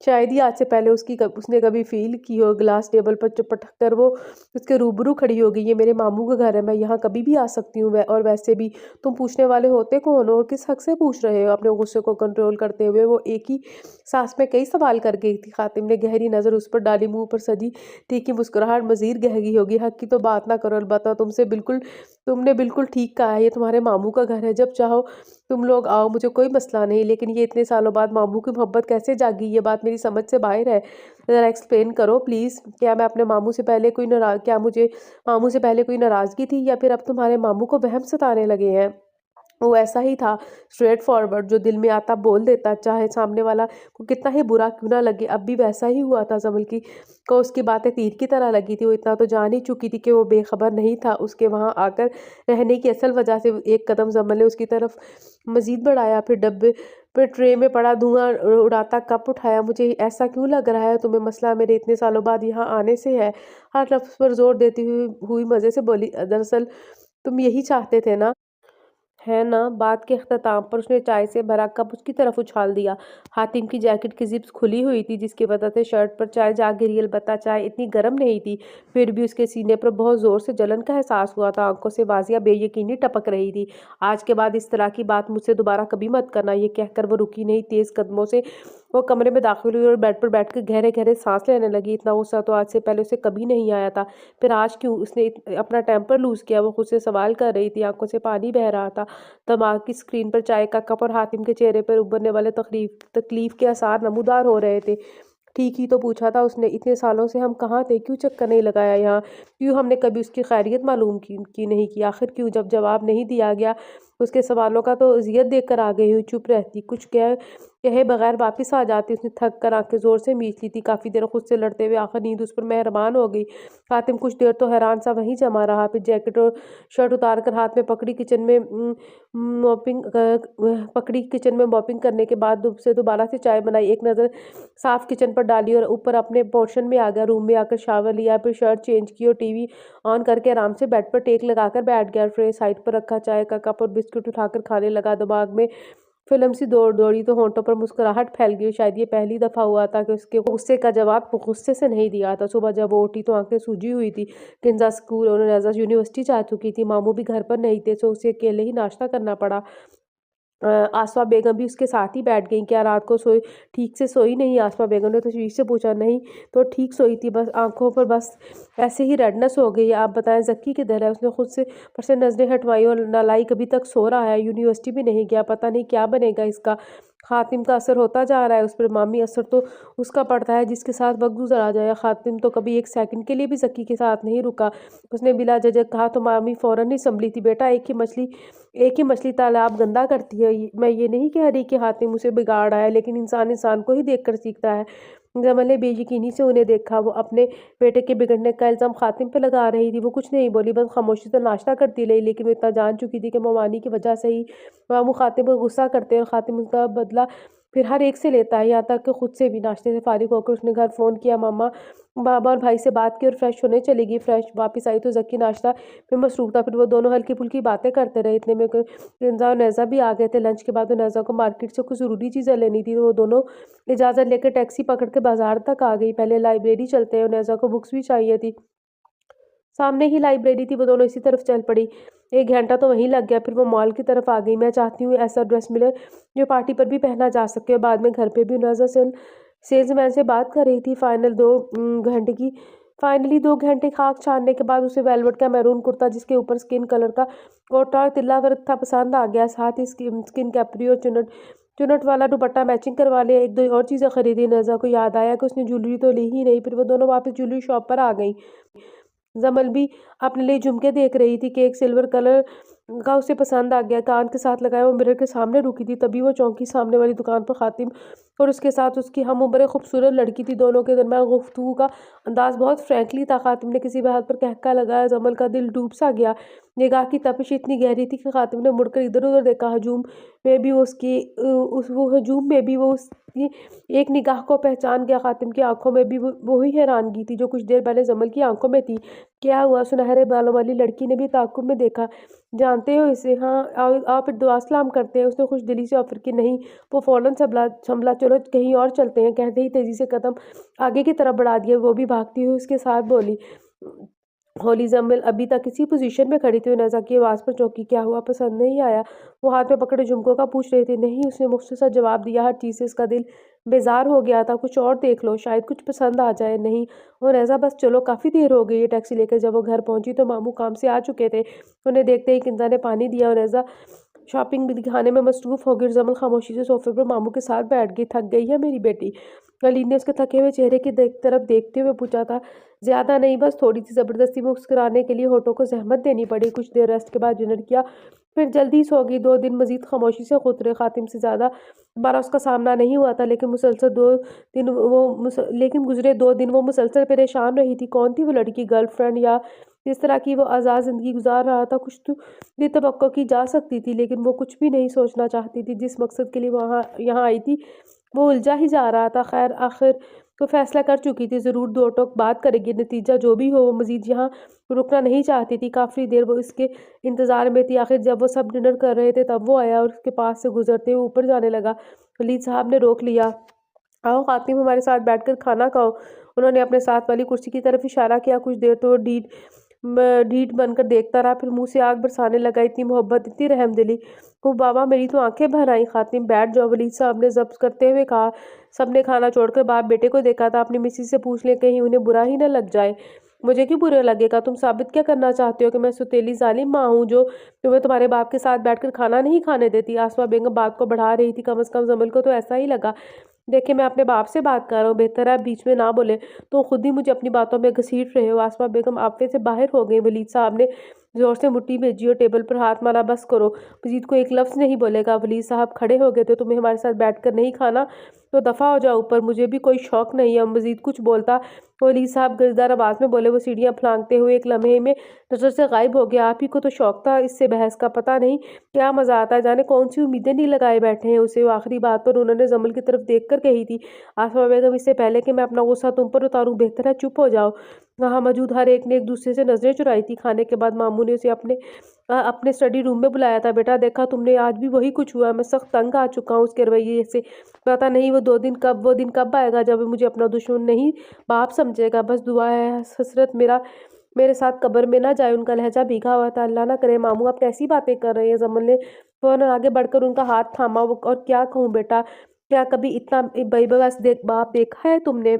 शायद ही आज से पहले उसने कभी फील की हो। ग्लास टेबल पर पटक कर वो उसके रूबरू खड़ी हो गई। ये मेरे मामू का घर है, मैं यहाँ कभी भी आ सकती हूँ। और वैसे भी तुम पूछने वाले होते कौन हो और किस हक से पूछ रहे हो? अपने गुस्से को कंट्रोल करते हुए वो एक ही सांस में कई सवाल कर गई थी। खातिम ने गहरी नज़र उस पर डाली। मुंह पर सजी तीखी मुस्कुराहट मजीद गहरी होगी। हक की तो बात ना करो। अलबत्ता तुमने बिल्कुल ठीक कहा है, ये तुम्हारे मामू का घर है। जब चाहो तुम लोग आओ, मुझे कोई मसला नहीं। लेकिन ये इतने सालों बाद मामू की मोहब्बत कैसे जागी? ये बात मेरी समझ से बाहर है। ज़रा एक्सप्लेन करो प्लीज़। क्या मुझे मामू से पहले कोई नाराज़गी थी, या फिर अब तुम्हारे मामू को वहम सताने लगे हैं? वो ऐसा ही था, स्ट्रेट फॉरवर्ड, जो दिल में आता बोल देता, चाहे सामने वाला को कितना ही बुरा क्यों ना लगे। अब भी वैसा ही हुआ था। जमल की को उसकी बातें तीर की तरह लगी थी। वो इतना तो जान ही चुकी थी कि वो बेखबर नहीं था उसके वहाँ आकर रहने की असल वजह से। एक कदम जमल ने उसकी तरफ मजीद बढ़ाया, फिर डब्बे पर ट्रे में पड़ा धुआं उड़ाता कप उठाया। मुझे ऐसा क्यों लग रहा है तुम्हें मसला मेरे इतने सालों बाद यहाँ आने से है? हर लफ्ज़ पर जोर देती हुई मज़े से बोली, दरअसल तुम यही चाहते थे ना, है ना? बात के अख्ताम पर उसने चाय से भरा कप उसकी तरफ उछाल दिया। हातिम की जैकेट की जिप्स खुली हुई थी, जिसकी वजह से शर्ट पर चाय जा गिरी। अलबत्ता चाय इतनी गर्म नहीं थी, फिर भी उसके सीने पर बहुत जोर से जलन का एहसास हुआ था। आंखों से वाजिया बेयकीनी टपक रही थी। आज के बाद इस तरह की बात मुझसे दोबारा कभी मत करना। ये कहकर वो रुकी नहीं। तेज कदमों से वो कमरे में दाखिल हुई और बेड पर बैठकर गहरे गहरे सांस लेने लगी। इतना गुस्सा तो आज से पहले उसे कभी नहीं आया था। फिर आज क्यों उसने अपना टेम्पर लूज किया? वो खुद से सवाल कर रही थी, आंखों से पानी बह रहा था। दिमाग की स्क्रीन पर चाय का कप और हातिम के चेहरे पर उभरने वाले तकलीफ के आसार नमूदार हो रहे थे। ठीक ही तो पूछा था उसने, इतने सालों से हम कहाँ थे? क्यों चक्कर नहीं लगाया यहाँ? क्यों हमने कभी उसकी खैरियत मालूम की नहीं की? आखिर क्यों? जब जवाब नहीं दिया गया उसके सवालों का, तो अजियत देख कर आ गई हुई चुप रहती, कुछ कहे बगैर वापस आ जाती। उसने थक कर आंखें जोर से मीच ली थी। काफ़ी देर खुद से लड़ते हुए आखिर नींद उस पर मेहरबान हो गई। हातिम कुछ देर तो हैरान सा वहीं जमा रहा, फिर जैकेट और शर्ट उतार कर हाथ में पकड़ी किचन में मॉपिंग करने के बाद से दोबारा से चाय बनाई। एक नज़र साफ किचन पर डाली और ऊपर अपने पोर्शन में आ गया। रूम में आकर शावर लिया, फिर शर्ट चेंज की और टीवी ऑन करके आराम से बेड पर टेक लगाकर बैठ गया। ट्रे साइड पर रखा, चाय का कप और बिस्कुट उठाकर खाने लगा। दिमाग में फिल्म सी दौड़ी तो होंठों पर मुस्कुराहट फैल गई। शायद ये पहली दफ़ा हुआ था कि उसके गुस्से का जवाब गुस्से से नहीं दिया था। सुबह जब वो उठी तो आंखें सूजी हुई थी। किंजा स्कूल और नज़ा यूनिवर्सिटी जा चुकी थी। मामू भी घर पर नहीं थे, तो उसे अकेले ही नाश्ता करना पड़ा। आसमा बेगम भी उसके साथ ही बैठ गईं। क्या रात को ठीक से सोई नहीं? आसमा बेगम ने तशवीश से पूछा। नहीं तो ठीक सोई थी, बस आंखों पर बस ऐसे ही रेडनेस हो गई। आप बताएं जक्की किधर है? उसने खुद से पर से नजरें हटवाई और नालाई कभी तक सो रहा है, यूनिवर्सिटी भी नहीं गया, पता नहीं क्या बनेगा इसका। खातिम का असर होता जा रहा है उस पर। मामी असर तो उसका पड़ता है जिसके साथ वक्त गुजर आ जाए। खातिम तो कभी एक सेकंड के लिए भी जक्की के साथ नहीं रुका। उसने बिला झिझक कहा तो मामी फौरन ही संभली थी। बेटा, एक ही मछली तालाब गंदा करती है। मैं ये नहीं कह रही कि हातिम उसे बिगाड़ आया, लेकिन इंसान इंसान को ही देखकर सीखता है। जमल ने बेयकीनी से उन्हें देखा। वो अपने बेटे के बिगड़ने का इल्ज़ाम खातिम पे लगा रही थी। वो कुछ नहीं बोली, बस खामोशी से नाश्ता करती रही। लेकिन वो इतना जान चुकी थी कि ममानी की वजह से ही मामू खातिम पर गुस्सा करते और खातिम उसका बदला फिर हर एक से लेता है, यहाँ तक कि खुद से भी। नाश्ते से फारिग होकर उसने घर फ़ोन किया, मामा, बाबा और भाई से बात की और फ्रेश होने चली गई। फ्रेश वापस आई तो ज़क्की नाश्ता में मसरूफ़ था। फिर वो दोनों हल्की-फुल्की बातें करते रहे। इतने में इंजा और नेज़ा भी आ गए थे। लंच के बाद नेज़ा को मार्केट से कुछ ज़रूरी चीज़ें लेनी थी, तो वो दोनों इजाज़त लेकर टैक्सी पकड़ के बाज़ार तक आ गई। पहले लाइब्रेरी चलते हैं, नेज़ा को बुक्स भी चाहिए थी। सामने ही लाइब्रेरी थी, वो दोनों इसी तरफ चल पड़ी। 1 घंटा तो वहीं लग गया, फिर वो मॉल की तरफ आ गई। मैं चाहती हूँ ऐसा ड्रेस मिले जो पार्टी पर भी पहना जा सके और बाद में घर पे भी। नज़र सेल्समैन से बात कर रही थी। फाइनली 2 घंटे खाक छानने के बाद उसे वेलवेट का मैरून कुर्ता जिसके ऊपर स्किन कलर का कोट और तिल्ला वर्क था पसंद आ गया। साथ ही स्किन कैप्री और चुनट वाला दुपट्टा मैचिंग करवा लिया। 1-2 और चीज़ें खरीदी। नज़ा को याद आया कि उसने ज्वेलरी तो ली ही नहीं। फिर वो दोनों वापस ज्वेलरी शॉप पर आ गई। जमल भी अपने लिए झुमके देख रही थी कि एक सिल्वर कलर का उसे पसंद आ गया। कान के साथ लगाए वो मिरर के सामने रुकी थी, तभी वो चौंकी। सामने वाली दुकान पर खातिम और उसके साथ उसकी हम उम्र खूबसूरत लड़की थी। दोनों के दरमियान गुफ्तगू का अंदाज बहुत फ्रैंकली था। खातिम ने किसी बात पर कहका लगाया। जमल का दिल डूब सा गया। निगाह की तपिश इतनी गहरी थी कि खातिम ने मुड़कर इधर उधर देखा। हजूम में भी वो उसकी एक निगाह को पहचान गया। खातिम की आंखों में भी वही हैरानगी थी जो कुछ देर पहले जमल की आंखों में थी। क्या हुआ? सुनहरे बालों वाली लड़की ने भी ताक्कुब में देखा। जानते हो इसे? हाँ, आओ आओ फिर दुआ सलाम करते हैं, उसने खुश दिली से ऑफर की। नहीं, वो फौरन संभला। चलो कहीं और चलते हैं, कहते ही तेजी से कदम आगे की तरफ बढ़ा दिए। वो भी भागती हुई उसके साथ बोली। होली जम्मिल अभी तक इसी पोजीशन में खड़ी थी। नज़ा की आवाज़ पर चौंकी। क्या हुआ? पसंद नहीं आया? वो हाथ में पकड़े झुमकों का पूछ रही थी। नहीं, उसने मुख्तसर जवाब दिया। हर चीज़ से उसका दिल बेजार हो गया था। कुछ और देख लो, शायद कुछ पसंद आ जाए। नहीं, और नज़ा बस चलो, काफ़ी देर हो गई है। टैक्सी लेकर जब वो घर पहुंची तो मामू काम से आ चुके थे। उन्हें देखते ही किंजा ने पानी दिया और नज़ा शॉपिंग भी दिखाने में मसरूफ़ हो गई। जमल खामोशी से सोफे पर मामू के साथ बैठ गई। थक गई है मेरी बेटी? अलीन ने उसके थके हुए चेहरे की तरफ देखते हुए पूछा था। ज़्यादा नहीं, बस थोड़ी सी। ज़बरदस्ती मुस्कुराने के लिए होठों को ज़हमत देनी पड़ी। कुछ देर रेस्ट के बाद डिनर किया, फिर जल्दी सो गई। 2 दिन मज़ीद खामोशी से गुज़रे। खातिम से ज़्यादा दोबारा उसका सामना नहीं हुआ था, लेकिन गुज़रे 2 दिन वो मुसलसल परेशान रही थी। कौन थी वो लड़की? गर्लफ्रेंड या जिस तरह की वो आज़ाद ज़िंदगी गुजार रहा था? कुछ तो भी तवक्को की जा सकती थी, लेकिन वो कुछ भी नहीं सोचना चाहती थी। जिस मकसद के लिए वहाँ यहाँ आई थी वो उलझा ही जा रहा था। खैर, आखिर तो फैसला कर चुकी थी, ज़रूर 2 टोक बात करेगी। नतीजा जो भी हो, वो मज़ीद यहाँ रुकना नहीं चाहती थी। काफ़ी देर वो इसके इंतज़ार में थी। आखिर जब वो सब डिनर कर रहे थे तब वो आया और उसके पास से गुजरते हुए ऊपर जाने लगा। वलीद साहब ने रोक लिया। आओ खातिम, हमारे साथ बैठकर खाना खाओ। उन्होंने अपने साथ वाली कुर्सी की तरफ इशारा किया। कुछ देर तो वो ढीठ बनकर देखता रहा, फिर मुंह से आग बरसाने लगा। इतनी मोहब्बत, इतनी रहमदिली। वो बाबा, मेरी तो आंखें भर आई। खातिम, बैठ जाओ, वलीद साहब ने जब्त करते हुए कहा। सबने खाना छोड़कर बाप बेटे को देखा था। अपनी मिसेज से पूछ ले, कहीं उन्हें बुरा ही न लग जाए। मुझे क्यों बुरा लगेगा? तुम साबित क्या करना चाहते हो कि मैं सुतेली जालिम माँ हूँ जो तुम्हें तुम्हारे बाप के साथ बैठकर खाना नहीं खाने देती? आसमा बेगम बात को बढ़ा रही थी। कम से कम जमल को तो ऐसा ही लगा। देखिए, मैं अपने बाप से बात कर रहा हूँ, बेहतर है बीच में ना बोले। तो खुद ही मुझे अपनी बातों में घसीट रहे हो। आसमा बेगम आपे से बाहर हो गई। वलीद साहब ने जोर से मुट्ठी भेजी और टेबल पर हाथ मारा। बस करो, मजीद को एक लफ्ज़ नहीं बोलेगा। वलीद साहब खड़े हो गए थे। तुम्हें हमारे साथ बैठकर नहीं खाना तो दफ़ा हो जाओ ऊपर, मुझे भी कोई शौक नहीं है। मजीद कुछ बोलता वलीद साहब गजदार आवाज़ में बोले। वो सीढ़ियाँ फलांगते हुए एक लम्हे में नज़र से गायब हो गया। आप ही को तो शौक था इससे बहस का, पता नहीं क्या मज़ा आता है। जाने कौन सी उम्मीदें नहीं लगाए बैठे हैं उसे। वो आखिरी बात पर उन्होंने जमल की तरफ देख कर कही थी। आसमा बेगम, इससे पहले कि मैं अपना गुस्सा तुम पर उतारूं, बेहतर है चुप हो जाओ। वहाँ मौजूद हर एक ने एक दूसरे से नजरें चुराई थी। खाने के बाद मामू ने उसे अपने स्टडी रूम में बुलाया था। बेटा, देखा तुमने, आज भी वही कुछ हुआ। मैं सख्त तंग आ चुका हूँ उसके रवैये से। पता नहीं वो दिन कब आएगा जब मुझे अपना दुश्मन नहीं बाप समझेगा। बस दुआ है हसरत मेरे साथ कब्र में ना जाए। उनका लहजा भीगा हुआ था। अल्लाह ना करे मामू, आप कैसी बातें कर रहे हैं? जमल ने फौरन आगे बढ़कर उनका हाथ थामा। और क्या कहूँ बेटा, क्या कभी इतना बेबस बाप देखा है तुमने?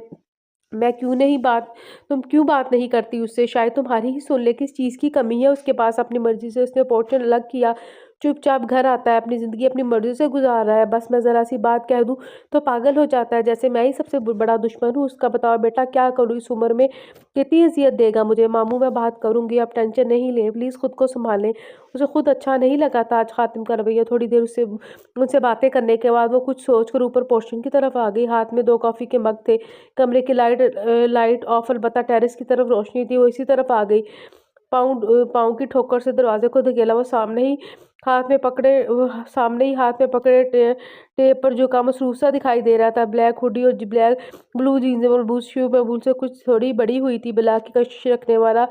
मैं क्यों नहीं बात तुम क्यों बात नहीं करती उससे? शायद तुम्हारी ही सुन ले। किस चीज़ की कमी है उसके पास? अपनी मर्जी से उसने पोर्शन अलग किया, चुपचाप घर आता है, अपनी ज़िंदगी अपनी मर्जी से गुजार रहा है। बस मैं ज़रा सी बात कह दूँ तो पागल हो जाता है, जैसे मैं ही सबसे बड़ा दुश्मन हूँ उसका। बताओ बेटा, क्या करूँ इस उम्र में? कितनी अजियत देगा मुझे? मामू, मैं बात करूँगी, आप टेंशन नहीं लें, प्लीज़ खुद को संभालें। उसे खुद अच्छा नहीं लगा था आज खातिम का रवैया। थोड़ी देर उनसे बातें करने के बाद वो कुछ सोचकर ऊपर पोर्शन की तरफ आ गई। हाथ में 2 कॉफ़ी के मग थे। कमरे की लाइट ऑफ, अलबत्ता टेरेस की तरफ रोशनी थी। वो इसी तरफ आ गई। पाँव की ठोकर से दरवाजे को धकेला। वो सामने ही हाथ में पकड़े सामने ही हाथ में पकड़े टेप पर जो कामसरूफ सा दिखाई दे रहा था। ब्लैक हुडी और ब्लैक ब्लू जीन्स और ब्लू शू में मुझसे कुछ थोड़ी बड़ी हुई थी। ब्लैक की कशिश रखने वाला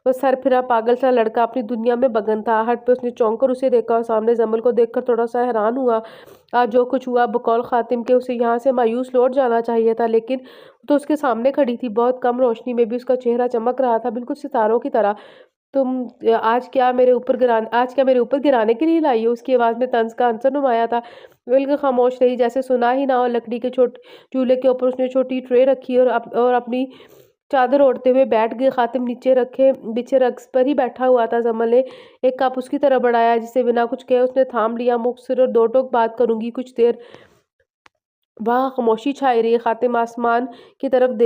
वो सर फिरा पागल सा लड़का अपनी दुनिया में मगन था। हट पे उसने चौंक कर उसे देखा और सामने जमल को देखकर थोड़ा सा हैरान हुआ। आज जो कुछ हुआ बकौल खातिम के उसे यहाँ से मायूस लौट जाना चाहिए था, लेकिन तो उसके सामने खड़ी थी। बहुत कम रोशनी में भी उसका चेहरा चमक रहा था, बिल्कुल सितारों की तरह। तुम आज क्या मेरे ऊपर गिराने के लिए लाई हो? उसकी आवाज़ में तंज का अंसर नुमाया था। बिल्कुल खामोश रही, जैसे सुना ही ना हो। लकड़ी के चूल्हे के ऊपर उसने छोटी ट्रे रखी और अपनी चादर ओढ़ते हुए बैठ गए। खातिम नीचे रखे बिछे रग्स पर ही बैठा हुआ था। जमल ने एक कप उसकी तरफ बढ़ाया, जिसे बिना कुछ कहे उसने थाम लिया। मुख और दो टोक बात करूंगी। कुछ देर वहाँ खामोशी छाई रही। खातिम आसमान की तरफ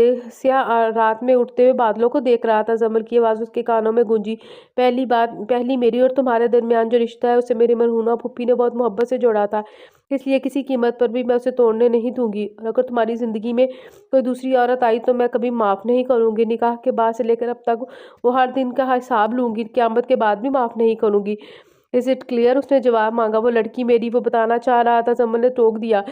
रात में उठते हुए बादलों को देख रहा था। जमल की आवाज़ उसके कानों में गूंजी। पहली मेरी और तुम्हारे दरमियान जो रिश्ता है उसे मेरी मरहूना फूफी ने बहुत मोहब्बत से जोड़ा था, इसलिए किसी कीमत पर भी मैं उसे तोड़ने नहीं दूंगी। और अगर तुम्हारी ज़िंदगी में कोई दूसरी औरत आई तो मैं कभी माफ़ नहीं करूंगी। निकाह के बाद से लेकर अब तक वो हर दिन का हिसाब लूंगी, क़यामत के बाद भी माफ़ नहीं करूंगी। Is it clear? उसने जवाब मांगा। वो लड़की मेरी, वो बताना चाह रहा था। जमल ने टोक दिया।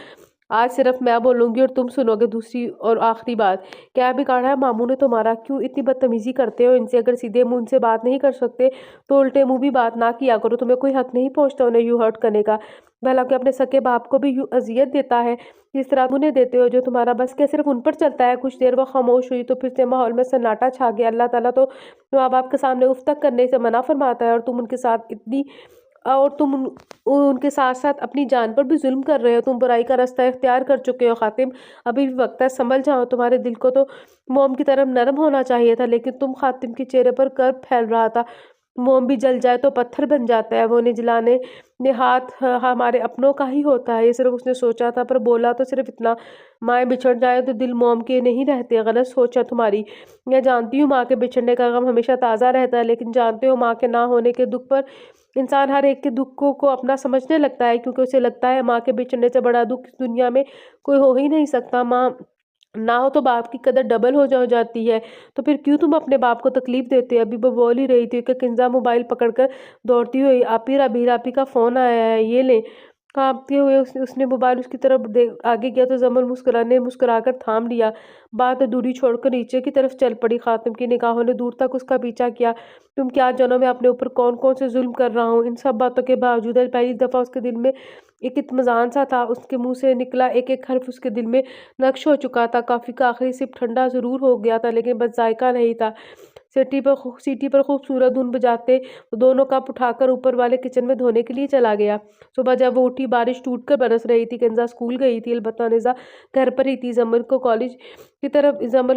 आज सिर्फ मैं बोलूंगी और तुम सुनोगे। दूसरी और आखिरी बात, क्या बिगाड़ा है मामू ने तुम्हारा? क्यों इतनी बदतमीजी करते हो इनसे? अगर सीधे मुंह इनसे बात नहीं कर सकते तो उल्टे मुंह भी बात ना किया करो। तुम्हें कोई हक नहीं पहुंचता उन्हें यूं हर्ट करने का। भला कि अपने सके बाप को भी यूं अजियत देता है जिस तरह तुम उन्हें देते हो? जो तुम्हारा बस क्या सिर्फ उन पर चलता है? कुछ देर वो खामोश हुई तो फिर से माहौल में सन्नाटा छा गया। अल्लाह ताला तो माँ बाप के सामने उफ तक करने से मना फरमाता है, और तुम उनके साथ साथ अपनी जान पर भी जुल्म कर रहे हो। तुम बुराई का रास्ता इख्तियार कर चुके हो खातिम। अभी भी वक्त है, संभल जाओ। तुम्हारे दिल को तो मोम की तरफ नरम होना चाहिए था, लेकिन तुम खातिम के चेहरे पर कर्ब फैल रहा था। मोम भी जल जाए तो पत्थर बन जाता है। वो निजलाने ने हाथ हमारे अपनों का ही होता है, ये सिर्फ उसने सोचा था, पर बोला तो सिर्फ इतना, माएँ बिछड़ जाए तो दिल मोम के नहीं रहते। गलत सोच है तुम्हारी। मैं जानती हूँ माँ के बिछड़ने का गम हमेशा ताज़ा रहता है, लेकिन जानते हो माँ के ना होने के दुख पर इंसान हर एक के दुखों को अपना समझने लगता है, क्योंकि उसे लगता है माँ के बिछड़ने से बड़ा दुख इस दुनिया में कोई हो ही नहीं सकता। माँ ना हो तो बाप की कदर डबल हो जाती है। तो फिर क्यों तुम अपने बाप को तकलीफ देते? अभी वो बोल ही रही थी कि किंजा मोबाइल पकड़कर दौड़ती हुई, आपी राबी राबी का फोन आया है, ये ले। कांपते हुए उसने मोबाइल उसकी तरफ आगे किया तो जमल मुस्कुराकर थाम लिया। बात दूरी छोड़कर नीचे की तरफ चल पड़ी। खातिम की निगाहों ने दूर तक उसका पीछा किया। तुम क्या जानो मैं अपने ऊपर कौन कौन से जुल्म कर रहा हूँ? इन सब बातों के बावजूद पहली दफा उसके दिल में एक इत्मीनान सा था। उसके मुंह से निकला एक एक हर्फ उसके दिल में नक्श हो चुका था। कॉफी का आखिरी सिप ठंडा जरूर हो गया था, लेकिन बस जायका नहीं था। सीटी पर खूबसूरत धुन बजाते वो दोनों कप उठाकर ऊपर वाले किचन में धोने के लिए चला गया। सुबह जब वो उठी बारिश टूट कर बरस रही थी। किंजा स्कूल गई थी, अलबत्ता निजा घर पर ही थी। जमल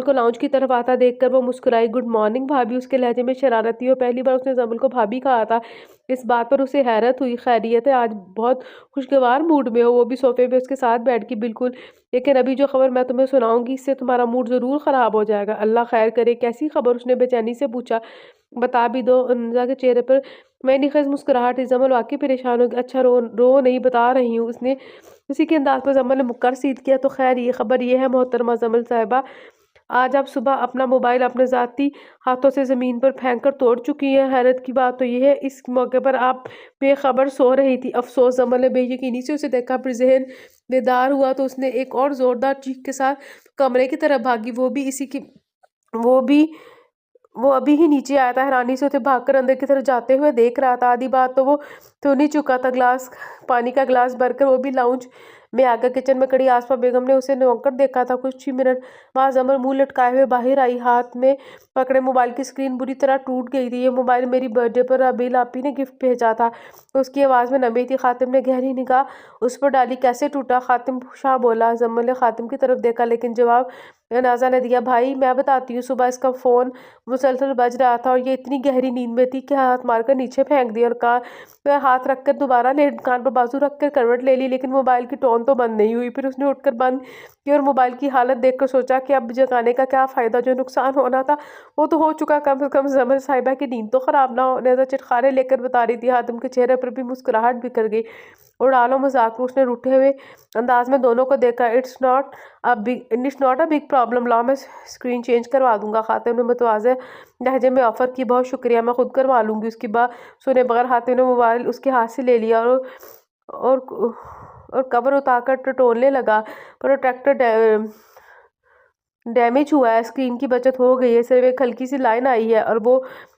को लाउंज की तरफ आता देखकर वो मुस्कुराई। गुड मॉर्निंग भाभी, उसके लहजे में शरारत थी। और पहली बार उसने जमल को भाभी कहा था। इस बात पर उसे हैरत हुई। खैरियत है, आज बहुत खुशगवार मूड में हो? वो भी सोफे पे उसके साथ बैठ की। बिल्कुल, लेकिन अभी जो खबर मैं तुम्हें सुनाऊंगी इससे तुम्हारा मूड जरूर खराब हो जाएगा। अल्लाह खैर करे, कैसी खबर? उसने बेचैनी से पूछा। बता भी दो। अनजा के चेहरे पर मैंने खैर मुस्कुराहट थी। जमल वाकई परेशान हो गया। अच्छा, रो नहीं, बता रही हूँ। उसने उसी के अंदाज पर जमल ने मुक्कर सीध किया। तो खैर ये खबर ये है मोहतरमा जमल साहिबा, आज आप सुबह अपना मोबाइल अपने ज़ाती हाथों से ज़मीन पर फेंक कर तोड़ चुकी हैं। हैरत की बात तो यह है इस मौके पर आप बेखबर सो रही थी। अफसोस। जमल ने बेयकीनी से उसे देखा, फिर जहन बेदार हुआ तो उसने एक और ज़ोरदार चीख के साथ कमरे की तरफ भागी। वो भी वो अभी ही नीचे आया था। हैरानी से उसे भागकर अंदर की तरफ जाते हुए देख रहा था। आधी बात तो वो तो नहीं चुका था। पानी का गिलास भरकर वो भी लाउंज में आकर किचन में खड़ी आसमा बेगम ने उसे नौकर देखा था। कुछ ही मिनट बाद जमल मुंह लटकाए हुए बाहर आई। हाथ में पकड़े मोबाइल की स्क्रीन बुरी तरह टूट गई थी। ये मोबाइल मेरी बर्थडे पर अबील आपी ने गिफ्ट भेजा था। उसकी आवाज़ में नमी थी। खातिम ने गहरी निगाह उस पर डाली। कैसे टूटा? खातिम शाह बोला। जमल ने खातिम की तरफ देखा, लेकिन जवाब नाजा ने दिया। भाई मैं बताती हूँ, सुबह इसका फ़ोन मुसलसल बज रहा था और ये इतनी गहरी नींद में थी कि हाथ मारकर नीचे फेंक दिया, और हाथ रखकर दोबारा लेट कान पर बाजू रखकर करवट ले ली, लेकिन मोबाइल की टोन तो बंद नहीं हुई। फिर उसने उठकर बंद की और मोबाइल की हालत देखकर सोचा कि अब जगाने का क्या फ़ायदा, जो नुकसान होना था वो तो हो चुका। कम से कम जमल साहिबा की नींद तो ख़राब ना हो। नेज़ा चिटखारे लेकर बता रही थी। हातिम के चेहरे पर भी मुस्कुराहट बिखर गई। उड़ा लो मजाक में। उसने रूठे हुए अंदाज में दोनों को देखा। It's not a big problem, लाओ मैं स्क्रीन चेंज करवा दूंगा। खातिम ने मुतवाज़े लहजे में ऑफ़र की, बहुत शुक्रिया, मैं खुद करवा लूँगी। उसकी बात सुने बगैर खातिम ने मोबाइल उसके हाथ से ले लिया और और कवर उतारकर टटोलने लगा। प्रोटेक्टर डैमेज हुआ है, स्क्रीन की बचत हो गई है, सिर्फ एक हल्की सी लाइन आई है। और वो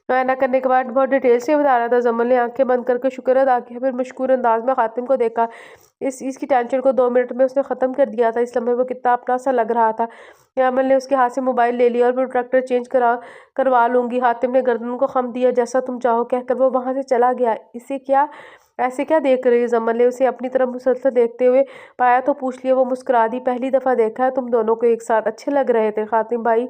मुआयना करने के बाद बहुत डिटेल से बता रहा था। जमल ने आंखें बंद करके शुक्र अदा किया, फिर मशकूर अंदाज में खातिम को देखा। इस चीज़ की टेंशन को 2 मिनट में उसने ख़त्म कर दिया था। इस लम्हे वो कितना अपना सा लग रहा था। यामल ने उसके हाथ से मोबाइल ले लिया और प्रोटेक्टर चेंज करवा लूँगी। हातिम ने गर्दन को खम दिया। जैसा तुम चाहो कहकर वो वहाँ से चला गया। इसे क्या ऐसे क्या देख रही है? जमल ने उसे अपनी तरफ मुसलसल देखते हुए पाया तो पूछ लिया। वो मुस्कुरा दी। पहली दफ़ा देखा है तुम दोनों को एक साथ, अच्छे लग रहे थे खातिम भाई।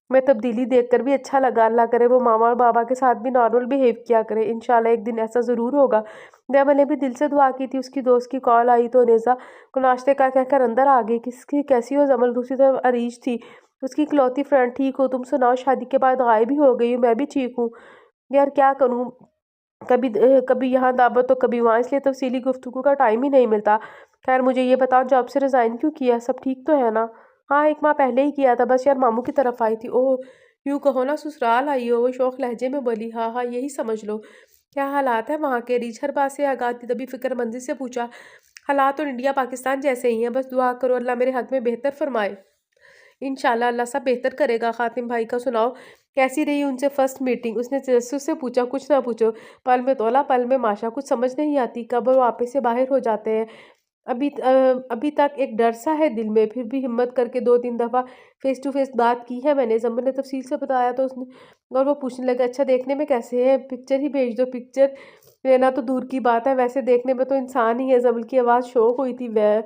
मैं तब्दीली देखकर भी अच्छा लगा। अल्लाह करे वो मामा और बाबा के साथ भी नॉर्मल बिहेव किया करे। इंशाल्लाह एक दिन ऐसा ज़रूर होगा। जैमल ने भी दिल से दुआ की थी। उसकी दोस्त की कॉल आई तो नेज़ा को नाश्ते का कहकर अंदर आ गई। किसकी कैसी हो जमल? दूसरी तरफ अरीज थी, उसकी इकलौती फ्रेंड। ठीक हो तुम सुनाओ? शादी के बाद गायब ही हो गई हूँ। मैं भी ठीक हूँ यार, क्या करूँ, कभी यहाँ दावत तो कभी वहाँ, इसलिए तफसीली गुफ्तगू का टाइम ही नहीं मिलता। खैर मुझे ये बताओ, जॉब से रिज़ाइन क्यों किया? सब ठीक तो है ना? हाँ 1 माह पहले ही किया था, बस यार मामू की तरफ आई थी। ओह, यूँ कहो ना ससुराल आई हो। वो शौक लहजे में बोली। हाँ हाँ यही समझ लो। क्या हालात है वहाँ के? रीछ हर बात से आगाह थी, तभी फिक्रमंदी से पूछा। हालात तो इंडिया पाकिस्तान जैसे ही हैं, बस दुआ करो अल्लाह मेरे हक में बेहतर फरमाए। इंशाल्लाह अल्लाह सब बेहतर करेगा। खातिम भाई का सुनाओ, कैसी रही उनसे फर्स्ट मीटिंग? उसने तजस्सुस से पूछा। कुछ ना पूछो, पल में तोला पल में माशा, कुछ समझ नहीं आती कब वो वापस से बाहर हो जाते हैं। अभी तक एक डर सा है दिल में, फिर भी हिम्मत करके 2-3 दफ़ा फेस टू फेस बात की है मैंने। जमल ने तफसील से बताया तो उसने, और वो पूछने लगा अच्छा देखने में कैसे है? पिक्चर ही भेज दो। पिक्चर लेना तो दूर की बात है, वैसे देखने में तो इंसान ही है। जमल की आवाज़ शौक हुई थी। वह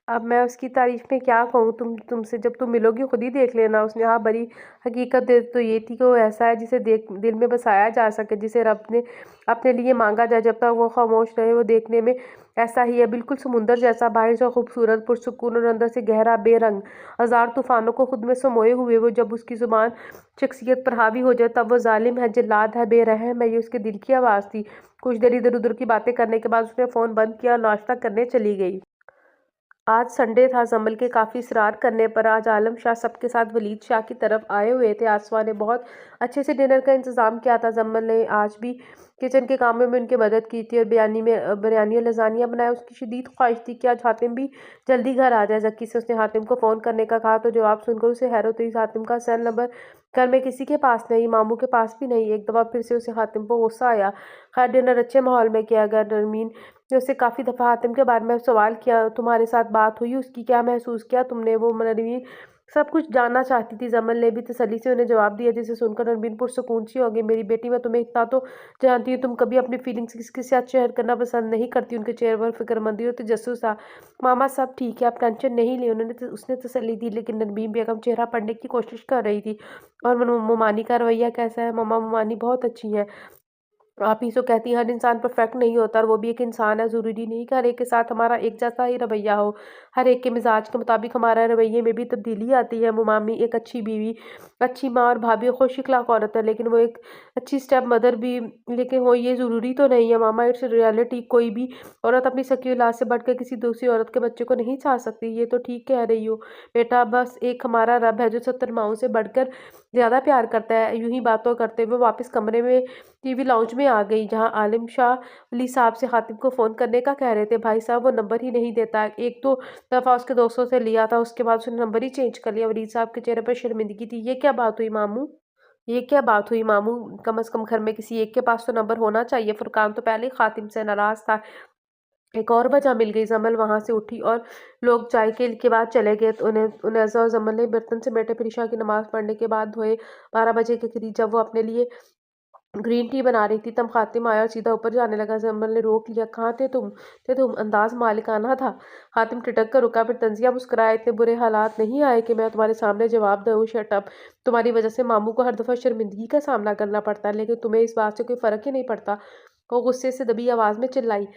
अब मैं उसकी तारीफ में क्या कहूँ? तुमसे जब तुम मिलोगी खुद ही देख लेना। उसने हाँ बड़ी हकीकत तो ये थी कि वो ऐसा है जिसे देख दिल में बसाया जा सके, जिसे रब ने अपने लिए मांगा जाए। जब तक वो खामोश रहे वो देखने में ऐसा ही है, बिल्कुल समुंदर जैसा, बाहर से खूबसूरत पुरसुकून और अंदर से गहरा बेरंग, हजार तूफानों को खुद में समोए हुए। वो जब उसकी जुबान शख्सियत पर हावी हो जाए तब वो जालिम है, जल्लाद है, बेरहम है। ये उसके दिल की आवाज़ थी। कुछ देर इधर उधर की बातें करने के बाद उसने फ़ोन बंद किया और नाश्ता करने चली गई। आज संडे था। जमल के काफ़ी इसरार करने पर आज आलम शाह सबके साथ वलीद शाह की तरफ आए हुए थे। आसमा ने बहुत अच्छे से डिनर का इंतज़ाम किया था। जमल ने आज भी किचन के कामों में उनकी मदद की थी और बिरयानी और लजानिया बनाया। उसकी शदीद ख्वाहिश थी कि आज हातिम भी जल्दी घर आ जाए। जक्की से उसने हातिम को फ़ोन करने का कहा तो जवाब सुनकर उसे हैरत हुई। हातिम का सेल नंबर घर में किसी के पास नहीं, मामू के पास भी नहीं। एक दफ़ा फिर से उसे हातिम को गुस्सा आया। खैर डिनर अच्छे माहौल में किया गया। नरमीन ने उससे काफ़ी दफ़ा हातिम के बारे में सवाल किया, तुम्हारे साथ बात हुई उसकी, क्या महसूस किया तुमने? वो नरमीन सब कुछ जानना चाहती थी। जमल ने भी तसल्ली से उन्हें जवाब दिया, जिसे सुनकर नरमीन पुरसुकून सी हो गई। मेरी बेटी, मैं तुम्हें इतना तो जानती हूँ, तुम कभी अपनी फीलिंग्स किसी के साथ शेयर करना पसंद नहीं करती। उनके चेहरे पर फिक्रमंदी और तजस्सुस था। मामा सब ठीक है, आप टेंशन नहीं ली, उसने तसल्ली दी। लेकिन नरमीन बेगम चेहरा पढ़ने की कोशिश कर रही थी। और मोमानी का रवैया कैसा है? मामा मोमानी बहुत अच्छी है। आप ही तो कहती हैं हर इंसान परफेक्ट नहीं होता, और वो भी एक इंसान है। ज़रूरी नहीं कि हर एक के साथ हमारा एक जैसा ही रवैया हो। हर एक के मिजाज के मुताबिक हमारा रवैये में भी तब्दीली आती है। मुमामी एक अच्छी बीवी, अच्छी माँ और भाभी, खुश इखलाक औरत है, लेकिन वो एक अच्छी स्टेप मदर भी। लेकिन वो ये ज़रूरी तो नहीं है मामा, इट्स रियलिटी। कोई भी औरत अपनी सकी औलाद से बढ़कर किसी दूसरी औरत के बच्चे को नहीं चाह सकती। ये तो ठीक कह रही हो बेटा, बस एक हमारा रब है जो 70 माओं से बढ़कर ज़्यादा प्यार करता है। यूं ही बातों करते हुए वापस कमरे में टीवी लाउंज में आ गई, जहां आलिम शाह अली साहब से खातिब को फ़ोन करने का कह रहे थे। भाई साहब वो नंबर ही नहीं देता। एक दो दफ़ा उसके दोस्तों से लिया था, उसके बाद उसने नंबर ही चेंज कर लिया। वलीद साहब के चेहरे पर शर्मिंदगी थी। ये क्या बात हुई मामू? ये क्या बात हुई मामू? कम अज़ कम घर में किसी एक के पास तो नंबर होना चाहिए। फुरकान तो पहले ही खातिम से नाराज़ था। एक और वजह मिल गई। जमल वहां से उठी और लोग चाय के बाद चले गए। तो उन्हें और जमल ने बर्तन से बैठे फिर ईशा की नमाज पढ़ने के बाद धोए। 12 बजे के करीब जब वो अपने लिए ग्रीन टी बना रही थी तब हातिम आया और सीधा ऊपर जाने लगा। जमल ने रोक लिया। कहाँ थे तुम? अंदाज मालिकाना था। हातिम टिटक कर रुका, फिर तंजिया मुस्कुराया। इतने बुरे हालात नहीं आए कि मैं तुम्हारे सामने जवाब दूँ। Shut up. तुम्हारी वजह से मामू को हर दफ़ा शर्मिंदगी का सामना करना पड़ता है, लेकिन तुम्हें इस बात से कोई फ़र्क ही नहीं पड़ता। वो गुस्से से दबी आवाज़ में चिल्लाई।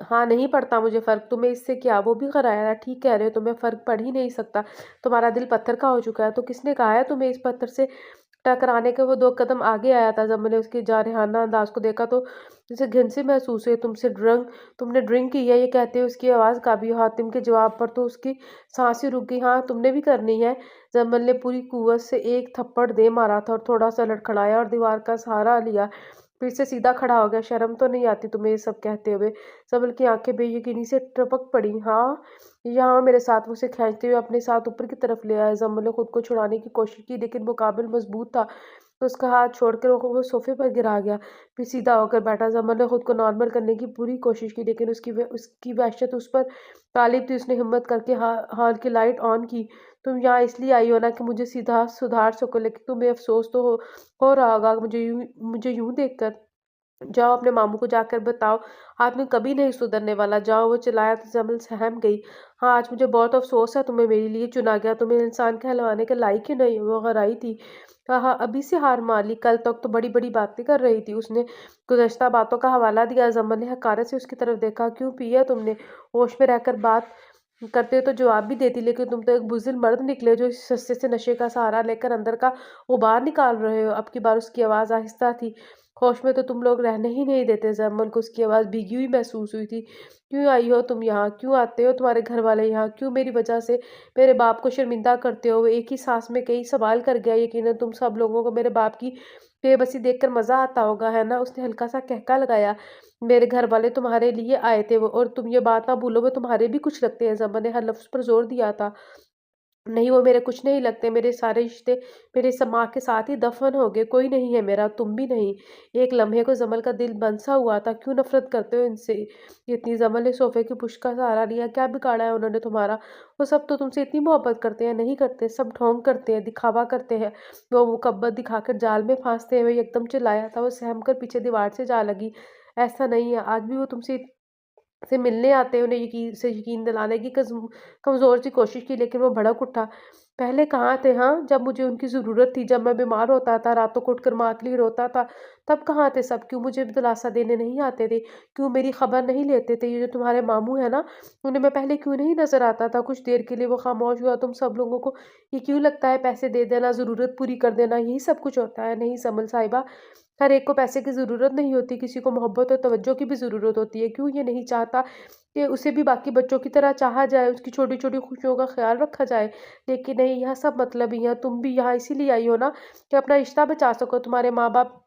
हाँ नहीं पड़ता मुझे फ़र्क, तुम्हें इससे क्या? वो भी कराया है। ठीक कह रहे हो, तुम्हें फ़र्क पड़ ही नहीं सकता। तुम्हारा दिल पत्थर का हो चुका है। तो किसने कहा है तुम्हें इस पत्थर से टकराने के वो 2 कदम आगे आया था। जब मैंने उसके जारहाना अंदाज़ को देखा तो जैसे घिन सी महसूस हुई। तुमने ड्रिंक की है, ये कहते हुए उसकी आवाज़ काँपी। हातिम के जवाब पर तो उसकी साँस ही रुक गई। हाँ, तुमने भी करनी है। जमल ने पूरी कुव्वत से एक थप्पड़ दे मारा था और थोड़ा-सा लड़खड़ाया और दीवार का सहारा लिया। फिर से सीधा खड़ा हो गया। शर्म तो नहीं आती तुम्हें ये सब कहते हुए? जमल की आँखें बेयकीनी से टपक पड़ी। हाँ, यहाँ मेरे साथ। वो उसे खींचते हुए अपने साथ ऊपर की तरफ ले आया। जमल ने खुद को छुड़ाने की कोशिश की लेकिन वो काबिल मजबूत था। तो उसका हाथ छोड़कर वो सोफे पर गिरा गया। फिर सीधा होकर बैठा। जमल ने खुद को नॉर्मल करने की पूरी कोशिश की लेकिन उसकी वहशत उस पर गालिब थी। उसने हिम्मत करके हॉल की लाइट ऑन की। तुम यहाँ इसलिए आई हो ना कि मुझे सीधा सुधार सको, लेकिन तुम्हें अफसोस तो हो रहा होगा मुझे यूं देखकर। जाओ अपने मामू को जाकर बताओ, आदमी कभी नहीं सुधरने वाला। जाओ, वो चिल्लाया तो जमल सहम गई। हाँ, आज मुझे बहुत अफसोस है तुम्हें मेरे लिए चुना गया। तुम्हें इंसान कहलवाने के लायक ही नहीं। वो गराई थी। कहा अभी से हार मान ली, कल तक तो बड़ी बड़ी बातें कर रही थी। उसने गुज़श्ता बातों का हवाला दिया। जमल ने हकारत से उसकी तरफ देखा। क्यों पिया तुमने? होश में रहकर बात करते तो जवाब भी देती, लेकिन तुम तो एक बुज़दिल मर्द निकले जो इस सस्ते से नशे का सहारा लेकर अंदर का उबार निकाल रहे हो। अब की बार उसकी आवाज़ आहिस्ता थी। होश में तो तुम लोग रहने ही नहीं देते। जमल को उसकी आवाज़ भीगी हुई महसूस हुई थी। क्यों आई हो तुम यहाँ? क्यों आते हो तुम्हारे घर वाले यहाँ? क्यों मेरी वजह से मेरे बाप को शर्मिंदा करते हो? वो एक ही सांस में कई सवाल कर गया। यकीनन तुम सब लोगों को मेरे बाप की बेबसी देखकर मज़ा आता होगा, है ना? उसने हल्का सा कहका लगाया। मेरे घर वाले तुम्हारे लिए आए थे वो, और तुम ये बात ना भूलो, वो तुम्हारे भी कुछ लगते हैं। जमल ने हर लफ्ज़ पर जोर दिया था। नहीं, वो मेरे कुछ नहीं लगते। मेरे सारे रिश्ते मेरे इस माँ के साथ ही दफ़न हो गए। कोई नहीं है मेरा, तुम भी नहीं। एक लम्हे को जमल का दिल बंसा हुआ था। क्यों नफ़रत करते हो इनसे इतनी? जमल ने सोफ़े की पुश्त का सहारा लिया। क्या बिगाड़ा है उन्होंने तुम्हारा? वो सब तो तुमसे इतनी मोहब्बत करते हैं। नहीं करते, सब ढोंग करते हैं, दिखावा करते हैं। वो मुकब्बत दिखाकर जाल में फांसते हैं। वो एकदम चिल्लाया था। वो सहम कर पीछे दीवार से जा लगी। ऐसा नहीं है, आज भी वो तुमसे से मिलने आते हैं। उन्हें यकीन दिलाने की कमज़ोर सी कोशिश की लेकिन वो भड़क उठा। पहले कहाँ थे? हाँ, जब मुझे उनकी ज़रूरत थी, जब मैं बीमार होता था, रातों को उठकर माँ के लिए रोता था, तब कहाँ थे सब? क्यों मुझे दिलासा देने नहीं आते थे? क्यों मेरी खबर नहीं लेते थे? ये जो तुम्हारे मामू है ना, उन्हें मैं पहले क्यों नहीं नज़र आता था? कुछ देर के लिए वो खामोश हुआ। तुम सब लोगों को ये क्यों लगता है पैसे दे देना, ज़रूरत पूरी कर देना, यही सब कुछ होता है? नहीं समल साहिबा, हर एक को पैसे की ज़रूरत नहीं होती। किसी को मोहब्बत और तवज्जो की भी ज़रूरत होती है। क्यों ये नहीं चाहता कि उसे भी बाकी बच्चों की तरह चाहा जाए, उसकी छोटी-छोटी खुशियों का ख़्याल रखा जाए? लेकिन नहीं, यहाँ सब मतलबी हैं। तुम भी यहाँ इसीलिए आई हो ना कि अपना रिश्ता बचा सको। तुम्हारे माँ-बाप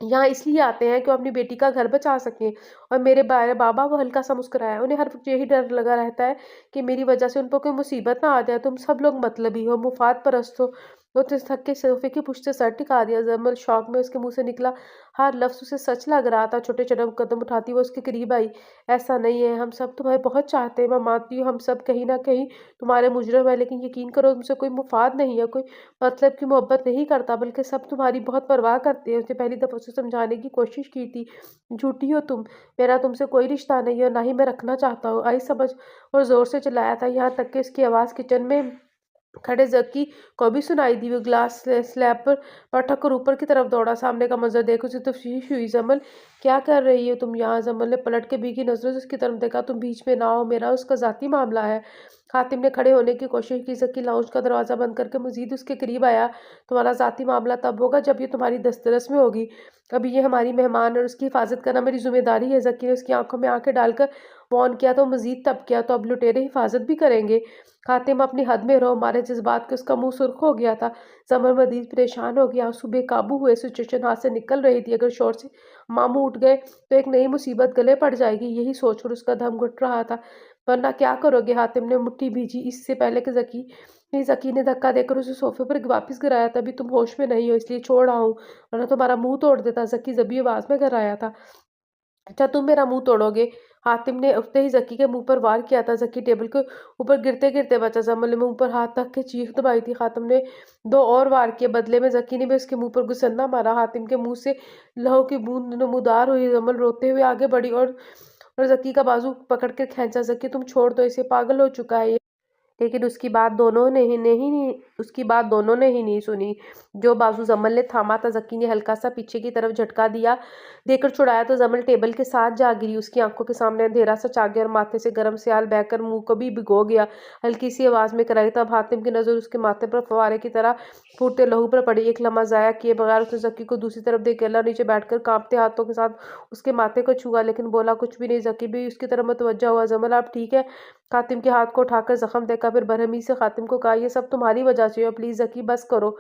यहाँ इसलिए आते हैं कि वो अपनी बेटी का घर बचा सकें। और मेरे बाबा, वो हल्का-सा मुस्कुराया। उन्हें हर वक़्त यही डर लगा रहता है कि मेरी वज़ह से उन पर कोई मुसीबत ना आ जाए। तुम सब लोग मतलबी हो, मुफ़ाद परस्त हो। वो तो थक के सोफ़े की पुष्ट से सर टिका दिया। जमल शॉक में उसके मुँह से निकला हर लफ्ज़ उसे सच लग रहा था। छोटे-छोटे कदम उठाती वो उसके करीब आई। ऐसा नहीं है, हम सब तुम्हें बहुत चाहते हैं। मैं मानती हूँ हम सब कहीं न कहीं तुम्हारे मुजरिम हैं, लेकिन यकीन करो तुमसे कोई मुफ़ाद नहीं है, कोई मतलब की मोहब्बत नहीं करता, बल्कि सब तुम्हारी बहुत परवाह करते हैं। उसने पहली दफ़ा उसे समझाने की कोशिश की थी। झूठी हो तुम, मेरा तुमसे कोई रिश्ता नहीं है और ना ही मैं रखना चाहता हूँ। आई समझ? और ज़ोर से चिल्लाया था, यहाँ तक कि उसकी आवाज़ किचन में खड़े जकी को भी सुनाई दी। वो ग्लास स्लैब पर पटक कर ऊपर की तरफ दौड़ा। सामने का मंजर देख उसे तशवीश हुई। जमल, क्या कर रही हो तुम यहाँ? जमल ने पलट के भीगी नजरों से उसकी तरफ देखा। तुम बीच में ना आओ, मेरा उसका ज़ाती मामला है। खातिम ने खड़े होने की कोशिश की। जकी लाउंज का दरवाज़ा बंद करके मजीद उसके करीब आया। तुम्हारा ज़ाती मामला तब होगा जब ये तुम्हारी दस्तरस में होगी। अभी ये हमारी मेहमान और उसकी हिफाजत करना मेरी जिम्मेदारी है। जकी ने उसकी आंखों में आंखें डालकर वॉर्न किया तो मजीद तब किया, तो अब लुटेरे हिफाजत भी करेंगे। खातिम, अपनी हद में रहो। हमारे जज्बात के उसका मुंह सुर्ख हो गया था। समर मजीद परेशान हो गया। आंसू बेकाबू हुए। सिचुएशन हाथ से निकल रही थी। अगर शोर से मामू उठ गए तो एक नई मुसीबत गले पड़ जाएगी। यही सोचकर उसका दम घुट रहा था। वरना क्या करोगे? हातिम ने मुट्ठी भींची। इससे पहले कि जकी ने धक्का देकर उसे सोफे पर वापस गिराया। तभी तुम होश में नहीं हो, इसलिए छोड़ रहा हूँ, वरना तुम्हारा मुंह तोड़ देता। जकी जबी आवाज में घर आया था। अच्छा, तुम मेरा मुंह तोड़ोगे? हातिम ने उठते ही जकी के मुंह पर वार किया था। जकी टेबल के ऊपर गिरते गिरते बचा। जमल ने मुंह पर हाथ रख के चीख दबाई थी। हातिम ने दो और वार किए। बदले में जकी ने भी उसके मुंह पर गुस्संदा मारा। हातिम के मुंह से लहू की बूंद नमूदार हुई। जमल रोते हुए आगे बढ़ी और जकी का बाजू पकड़ कर खींचा। जकी, तुम छोड़ दो इसे, पागल हो चुका है ये। لیکن اس کی بات دونوں نے ہی نہیں سنی۔ جو بازو زمل نے تھاما تھا، ذکی نے ہلکا سا پیچھے کی طرف جھٹکا دے کر چھڑایا تو زمل ٹیبل کے ساتھ جا گری۔ اس کی آنکھوں کے سامنے اندھیرا سا چھا گیا اور ماتھے سے گرم سیال بہہ کر منہ کو بھی بھگو گیا۔ ہلکی سی آواز میں کرائی تب حاتم کی نظر اس کے ماتھے پر فوارے کی طرح پھوٹتے لہو پر پڑی۔ ایک لمحہ ضائع کیے بغیر اس نے ذکی کو دوسری طرف دیکھ اللہ نیچے بیٹھ کر کانپتے ہاتھوں کے ساتھ اس کے ماتھے کو چھوا، لیکن بولا کچھ بھی نہیں۔ ذکی بھی اس کی طرف متوجہ ہوا۔ زمل آپ ٹھیک ہے؟ حاتم کے ہاتھ کو اٹھا کر زخم دیکھا، پھر برہمی سے حاتم کو کہا، یہ سب تمہاری وجہ سے ہوا، پلیز ذکی بس کرو،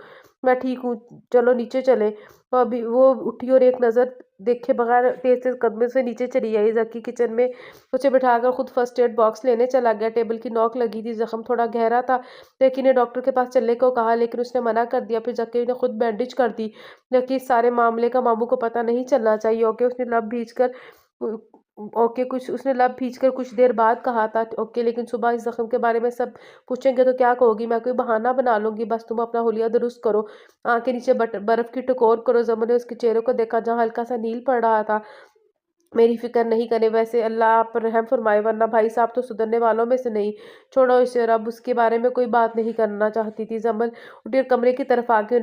میں ٹھیک ہوں، چلو نیچے چلیں۔ وہ اٹھی اور ایک نظر دیکھے بغیر تیز تیز قدموں سے نیچے چلی آئی۔ ذکی کچن میں اسے بٹھا کر خود فرسٹ ایڈ باکس لینے چلا گیا۔ ٹیبل کی نوک لگی تھی، زخم تھوڑا گہرا تھا۔ ذکی نے ڈاکٹر کے پاس چلنے کو کہا لیکن اس نے منع کر دیا، پھر ذکی نے خود بینڈیج کر دی۔ ذکی اس سارے معاملے کا ماموں کو پتہ نہیں چلنا چاہیے۔ اوکے، اس نے لب بھیج کر کچھ دیر بعد کہا تھا، اوکے، لیکن صبح اس زخم کے بارے میں سب پوچھیں گے تو کیا کہو گی؟ میں کوئی بہانہ بنا لوں گی، بس تم اپنا حلیہ درست کرو، آنکھیں نیچے برف کی ٹکور کرو۔ زمن نے اس کے چہرے کو دیکھا جہاں ہلکا سا نیل پڑ رہا تھا۔ میری فکر نہیں کرے، ویسے اللہ آپ پر رحم فرمائے، ورنہ بھائی صاحب تو سدھرنے والوں میں سے نہیں۔ چھوڑو اسے، اب اس کے بارے میں کوئی بات نہیں کرنا چاہتی تھی۔ زمل اٹھی اور کمرے کی طرف آگئی۔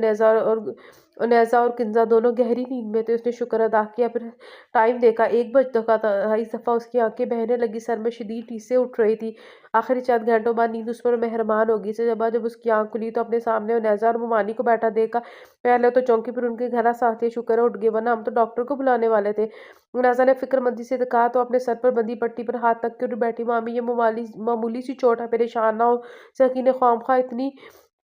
نیزا اور کنزا دونوں گہری نیند میں تھے۔ اس نے شکر ادا کیا، پھر ٹائم دیکھا، 1 بج چکا تھا۔ اس دفعہ اس کی آنکھیں بہنے لگی، سر میں شدید ٹیسیں اٹھ رہی تھی۔ آخری چند گھنٹوں بعد نیند اس پر مہربان ہوگی۔ جب اس کی آنکھ کھلی تو اپنے سامنے نیزا اور ممانی کو بیٹھا دیکھا۔ پہلے تو چونکی، پھر ان کے گھر ساتھی شکر ہے اٹھ گئے، ورنہ ہم تو ڈاکٹر کو بلانے والے تھے۔ نیزا نے فکر مندی سے کہا تو اپنے سر پر بندھی پٹی پر ہاتھ رکھ کے بیٹھی، مامی یہ معمولی سی چوٹ ہے، پریشان نہ ہو۔ ذکی نے خواہ اتنی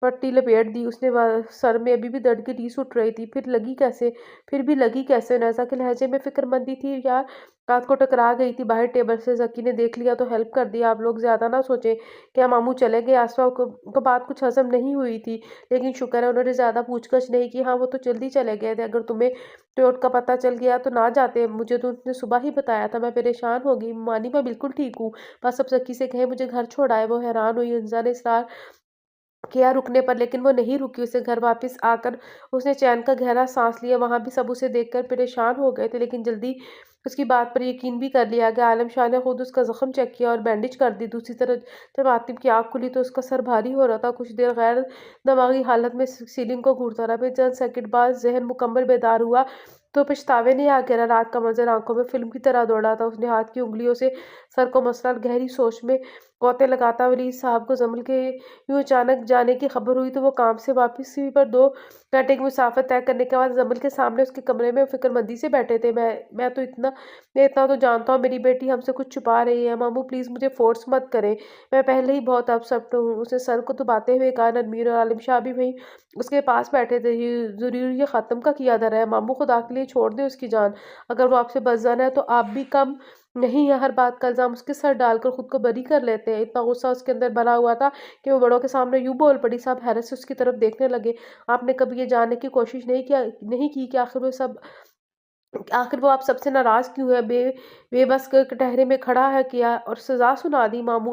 پٹی لپیٹ دی، اس نے سر میں ابھی بھی درد کی ٹیس اٹھ رہی تھی۔ پھر بھی لگی کیسے؟ نیزا کے لہجے میں فکر مندی تھی، یار رات کو ٹکرا گئی تھی باہر ٹیبل سے۔ ذکی نے دیکھ لیا تو ہیلپ کر دی، آپ لوگ زیادہ نہ سوچیں، کیا ماموں چلے گئے؟ آسفا کو بات کچھ ہضم نہیں ہوئی تھی، لیکن شکر ہے انہوں نے زیادہ پوچھ گچھ نہیں کی۔ ہاں وہ تو جلدی چلے گئے تھے، اگر تمہیں چوٹ کا پتہ چل گیا تو نہ جاتے، مجھے تو انہوں نے صبح ہی بتایا تھا، میں پریشان ہو گئی۔ مانی میں بالکل ٹھیک ہوں، بس اب ذکی سے کہیں مجھے گھر چھوڑ آئے۔ وہ حیران ہوئی، حنزہ نے اصرار کیا رکنے پر، لیکن وہ نہیں رکی۔ اسے گھر واپس آ کر اس نے چین کا گہرا سانس لیا۔ وہاں بھی سب اسے دیکھ کر پریشان ہو گئے تھے، لیکن جلدی اس کی بات پر یقین بھی کر لیا گیا۔ عالم شاہ نے خود اس کا زخم چیک کیا اور بینڈیج کر دی۔ دوسری طرف جب حاتم کی آنکھ کھلی تو اس کا سر بھاری ہو رہا تھا، کچھ دیر غیر دماغی حالت میں سیلنگ کو گھورتا رہا، پھر چند سیکنڈ بعد ذہن مکمل بیدار ہوا تو پچھتاوے نے آ گیا۔ رات کا منظر آنکھوں میں فلم کی طرح دوڑا تھا۔ اس نے ہاتھ کی انگلیوں سے سر کو مسلا اور گہری سوچ میں غوطے لگاتا۔ ولی صاحب کو زمل کے یوں اچانک جانے کی خبر ہوئی تو وہ کام سے واپس ہوئی، پر 2 گھنٹے کی مسافت طے کرنے کے بعد زمل کے سامنے اس کے کمرے میں فکر مندی سے بیٹھے تھے۔ میں اتنا تو جانتا ہوں، میری بیٹی ہم سے کچھ چھپا رہی ہے، ماموں پلیز مجھے فورس مت کریں، میں پہلے ہی بہت اپسٹ ہوں۔ اس نے سر کو دباتے ہوئے کہا۔ نرمیر اور عالم شاہ بھی وہیں اس کے پاس بیٹھے تھے۔ ضرور یہ ختم کا کیا دھرا ہے، ماموں خدا کے لیے چھوڑ دیں اس کی جان، اگر وہ آپ سے بچ جانا ہے تو آپ بھی کم نہیں ہیں، ہر بات کا الزام اس کے سر ڈال کر خود کو بری کر لیتے ہیں۔ اتنا غصہ اس کے اندر بھرا ہوا تھا کہ وہ بڑوں کے سامنے یوں بول پڑی۔ سب حیرت سے اس کی طرف دیکھنے لگے۔ آپ نے کبھی یہ جاننے کی کوشش نہیں کی کہ آخر وہ آپ سب سے ناراض کیوں ہے؟ بے بس کٹہرے میں کھڑا ہے کیا اور سزا سنا دی؟ ماموں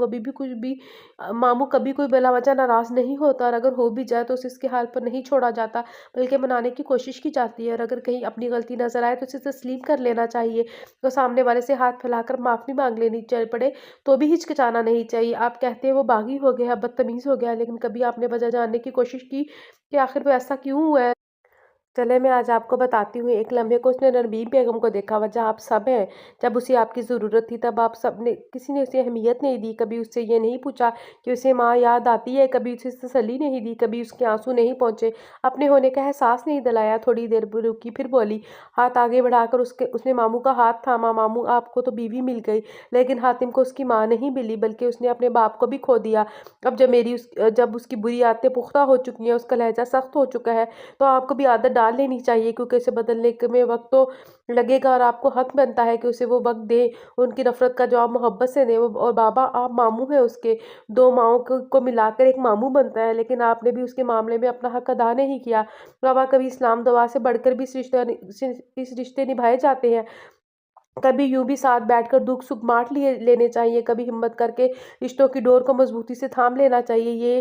کبھی کوئی بلا وجہ ناراض نہیں ہوتا، اور اگر ہو بھی جائے تو اسے اس کے حال پر نہیں چھوڑا جاتا بلکہ منانے کی کوشش کی جاتی ہے، اور اگر کہیں اپنی غلطی نظر آئے تو اسے تسلیم کر لینا چاہیے، تو سامنے والے سے ہاتھ پھیلا کر معافی مانگ لینی پڑے تو بھی ہچکچانا نہیں چاہیے۔ آپ کہتے ہیں وہ باغی ہو گیا، بدتمیز ہو گیا، لیکن کبھی آپ نے وجہ جاننے کی کوشش کی کہ آخر وہ ایسا کیوں ہوا ہے؟ چلے میں آج آپ کو بتاتی ہوں۔ ایک لمحے کو اس نے نرمین بیگم کو دیکھا، وجہ آپ سب ہیں، جب اسے آپ کی ضرورت تھی تب آپ سب نے کسی نے اسے اہمیت نہیں دی، کبھی اس سے یہ نہیں پوچھا کہ اسے ماں یاد آتی ہے، کبھی اسے تسلی نہیں دی، کبھی اس کے آنسو نہیں پہنچے، اپنے ہونے کا احساس نہیں دلایا۔ تھوڑی دیر رکی، پھر بولی، ہاتھ آگے بڑھا کر اس نے ماموں کا ہاتھ تھاما۔ ماموں آپ کو تو بیوی مل گئی، لیکن حاتم کو اس کی ماں نہیں ملی، بلکہ اس نے اپنے باپ کو بھی کھو دیا۔ اب جب اس کی بری عادتیں پختہ ہو چکی ہیں، اس کا لہجہ سخت ہو چکا ہے، تو آپ کو بھی عادت ڈال لینی چاہیے، کیونکہ اسے بدلنے میں وقت تو لگے گا، اور آپ کو حق بنتا ہے کہ اسے وہ وقت دیں، ان کی نفرت کا جواب محبت سے دیں۔ اور بابا آپ ماموں ہیں اس کے، 2 ماؤں کو ملا کر ایک ماموں بنتا ہے، لیکن آپ نے بھی اس کے معاملے میں اپنا حق ادا نہیں کیا۔ بابا کبھی اسلام دعا سے بڑھ کر بھی اس رشتے نبھائے جاتے ہیں، کبھی یوں بھی ساتھ بیٹھ کر دکھ سکھ بانٹ لینے چاہیے، کبھی ہمت کر کے رشتوں کی ڈور کو مضبوطی سے تھام لینا چاہیے۔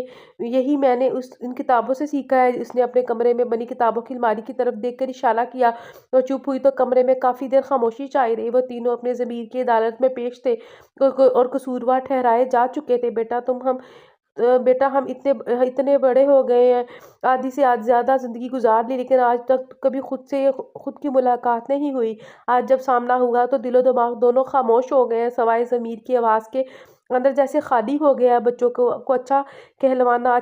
یہی میں نے ان کتابوں سے سیکھا ہے۔ اس نے اپنے کمرے میں بنی کتابوں کی الماری کی طرف دیکھ کر اشارہ کیا اور چپ ہوئی تو کمرے میں کافی دیر خاموشی چھائی رہی۔ وہ تینوں اپنے ضمیر کی عدالت میں پیش تھے اور قصوروار ٹھہرائے جا چکے تھے۔ بیٹا بیٹا ہم اتنے بڑے ہو گئے ہیں، آدھی سے زیادہ زندگی گزار لی، لیکن آج تک کبھی خود کی ملاقات نہیں ہوئی۔ آج جب سامنا ہوا تو دل و دماغ دونوں خاموش ہو گئے ہیں، سوائے ضمیر کی آواز کے اندر جیسے خالی ہو گیا۔ بچوں کو اچھا کہلوانا،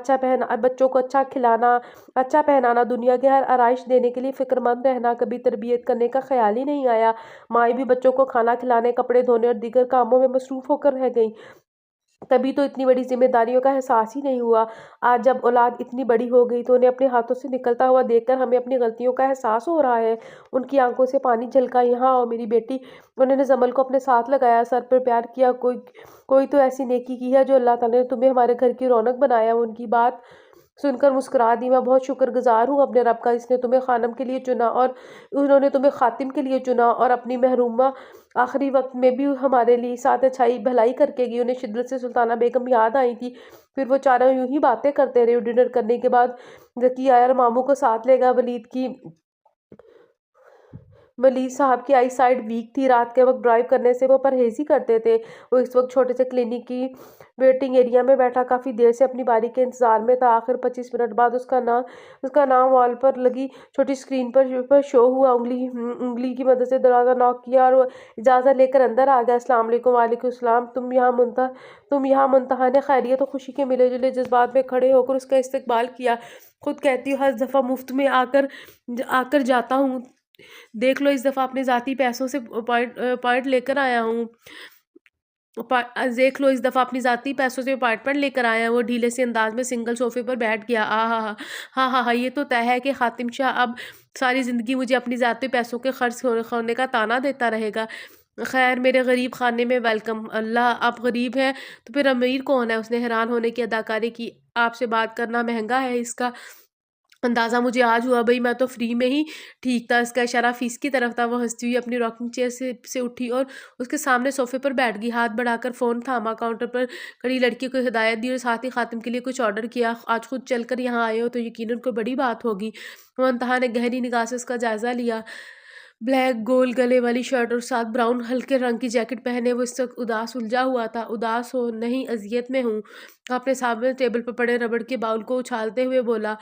بچوں کو اچھا کھلانا، اچھا پہنانا، دنیا کے ہر آرائش دینے کے لیے فکر مند رہنا، کبھی تربیت کرنے کا خیال ہی نہیں آیا۔ مائیں بھی بچوں کو کھانا کھلانے، کپڑے دھونے اور دیگر کاموں میں مصروف ہو کر رہ گئیں۔ کبھی تو اتنی بڑی ذمہ داریوں کا احساس ہی نہیں ہوا۔ آج جب اولاد اتنی بڑی ہو گئی تو انہیں اپنے ہاتھوں سے نکلتا ہوا دیکھ کر ہمیں اپنی غلطیوں کا احساس ہو رہا ہے۔ ان کی آنکھوں سے پانی چھلکا۔ یہاں آؤ میری بیٹی۔ انہوں نے زمل کو اپنے ساتھ لگایا، سر پر پیار کیا۔ کوئی تو ایسی نیکی کی ہے جو اللہ تعالیٰ نے تمہیں ہمارے گھر کی رونق بنایا۔ وہ ان کی بات سن کر مسکرا دی۔ میں بہت شکر گزار ہوں اپنے رب کا، جس نے تمہیں خانم کے لیے چنا اور انہوں نے تمہیں خاتم کے لیے چنا، اور اپنی محرومہ آخری وقت میں بھی ہمارے لیے ساتھ اچھائی بھلائی کر کے گئی۔ انہیں شدت سے سلطانہ بیگم یاد آئی تھی۔ پھر وہ چاروں یوں ہی باتیں کرتے رہے۔ ڈنر کرنے کے بعد ذکی آیا اور ماموں کو ساتھ لے گیا۔ ولید صاحب کی آئی سائٹ ویک تھی۔ رات کے وقت ڈرائیو کرنے سے وہ پرہیز ہی کرتے تھے۔ وہ اس وقت چھوٹے سے کلینک کی ویٹنگ ایریا میں بیٹھا کافی دیر سے اپنی باری کے انتظار میں تھا۔ آخر 25 منٹ بعد اس کا نام وال پر لگی چھوٹی اسکرین پر شو ہوا۔ انگلی کی مدد سے دروازہ ناک کیا اور وہ اجازت لے کر اندر آ گیا۔ السلام علیکم۔ وعلیکم السلام۔ تم یہاں منتہا خویریت و خوشی کے ملے جلے جذبات میں کھڑے ہو کر اس کا استقبال کیا۔ خود کہتی ہو ہر دفعہ مفت میں آ کر جاتا ہوں، دیکھ لو اس دفعہ اپنے ذاتی پیسوں سے اپائنٹمنٹ لے کر آیا ہوں۔ وہ ڈھیلے سے انداز میں سنگل صوفے پر بیٹھ گیا۔ ہاں یہ تو طے ہے کہ خاتم شاہ اب ساری زندگی مجھے اپنی ذاتی پیسوں کے خرچ ہونے کا طعنہ دیتا رہے گا۔ خیر میرے غریب خانے میں ویلکم۔ اللہ آپ غریب ہیں تو پھر امیر کون ہے؟ اس نے حیران ہونے کی اداکاری کی۔ آپ سے بات کرنا مہنگا ہے، اس کا اندازہ مجھے آج ہوا۔ بھئی میں تو فری میں ہی ٹھیک تھا۔ اس کا اشارہ فیس کی طرف تھا۔ وہ ہنستی ہوئی اپنی راکنگ چیئر سے اٹھی اور اس کے سامنے صوفے پر بیٹھ گئی۔ ہاتھ بڑھا کر فون تھاما، کاؤنٹر پر کھڑی لڑکی کو ہدایت دی اور ساتھ ہی خاتم کے لیے کچھ آرڈر کیا۔ آج خود چل کر یہاں آئے ہو تو یقیناً کوئی بڑی بات ہوگی۔ منتہا نے گہری نگاہ سے اس کا جائزہ لیا۔ بلیک گول گلے والی شرٹ اور ساتھ براؤن ہلکے رنگ کی جیکٹ پہنے وہ اس وقت اداس الجھا ہوا تھا۔ اداس ہو نہیں، اذیت میں ہوں۔ اپنے سامنے ٹیبل پر پڑے ربڑ کے باؤل کو اچھالتے ہوئے بولا۔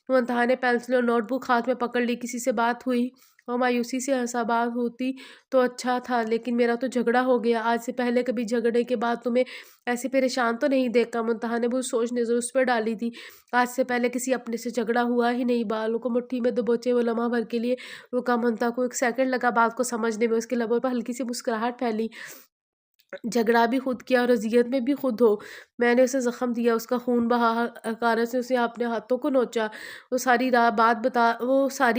منتہا نے پینسل اور نوٹ بک ہاتھ میں پکڑ لی۔ کسی سے بات ہوئی؟ اور مایوسی سے ہنسا۔ بات ہوتی تو اچھا تھا، لیکن میرا تو جھگڑا ہو گیا۔ آج سے پہلے کبھی جھگڑے کے بعد تمہیں ایسے پریشان تو نہیں دیکھا۔ منتہا نے بہت سوچ نظر اس پر ڈالی تھی۔ آج سے پہلے کسی اپنے سے جھگڑا ہوا ہی نہیں۔ بالوں کو مٹھی میں دبوچے وہ لمحہ بھر کے لیے رکا۔ منتہا کو 1 سیکنڈ لگا بات کو سمجھنے میں۔ اس کے لبوں پر ہلکی سی مسکراہٹ پھیلی۔ جھگڑا بھی خود کیا اور اذیت میں بھی خود ہو۔ میں نے اسے زخم دیا، اس کا خون بہا، حقارت سے اسے اپنے ہاتھوں کو نوچا۔ وہ ساری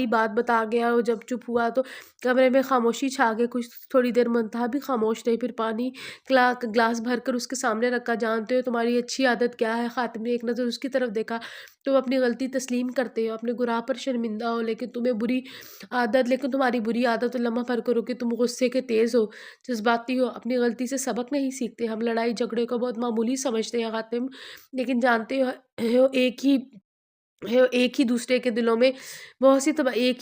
بات بتا گیا۔ وہ جب چپ ہوا تو کمرے میں خاموشی چھا گئی۔ کچھ تھوڑی دیر منتہا بھی خاموش رہی، پھر پانی گلاس بھر کر اس کے سامنے رکھا۔ جانتے ہو تمہاری اچھی عادت کیا ہے؟ خاتم نے ایک نظر اس کی طرف دیکھا۔ تم اپنی غلطی تسلیم کرتے ہو، اپنے گناہ پر شرمندہ ہو، لیکن تمہاری بری عادت لمحہ بھر کرو کہ تم غصے کے تیز ہو، جذباتی ہو، اپنی غلطی سے سبق نہیں سیکھتے۔ ہم لڑائی جھگڑے کو بہت معمولی سمجھتے ہیں خاتم، لیکن جانتے ہو ایک ہی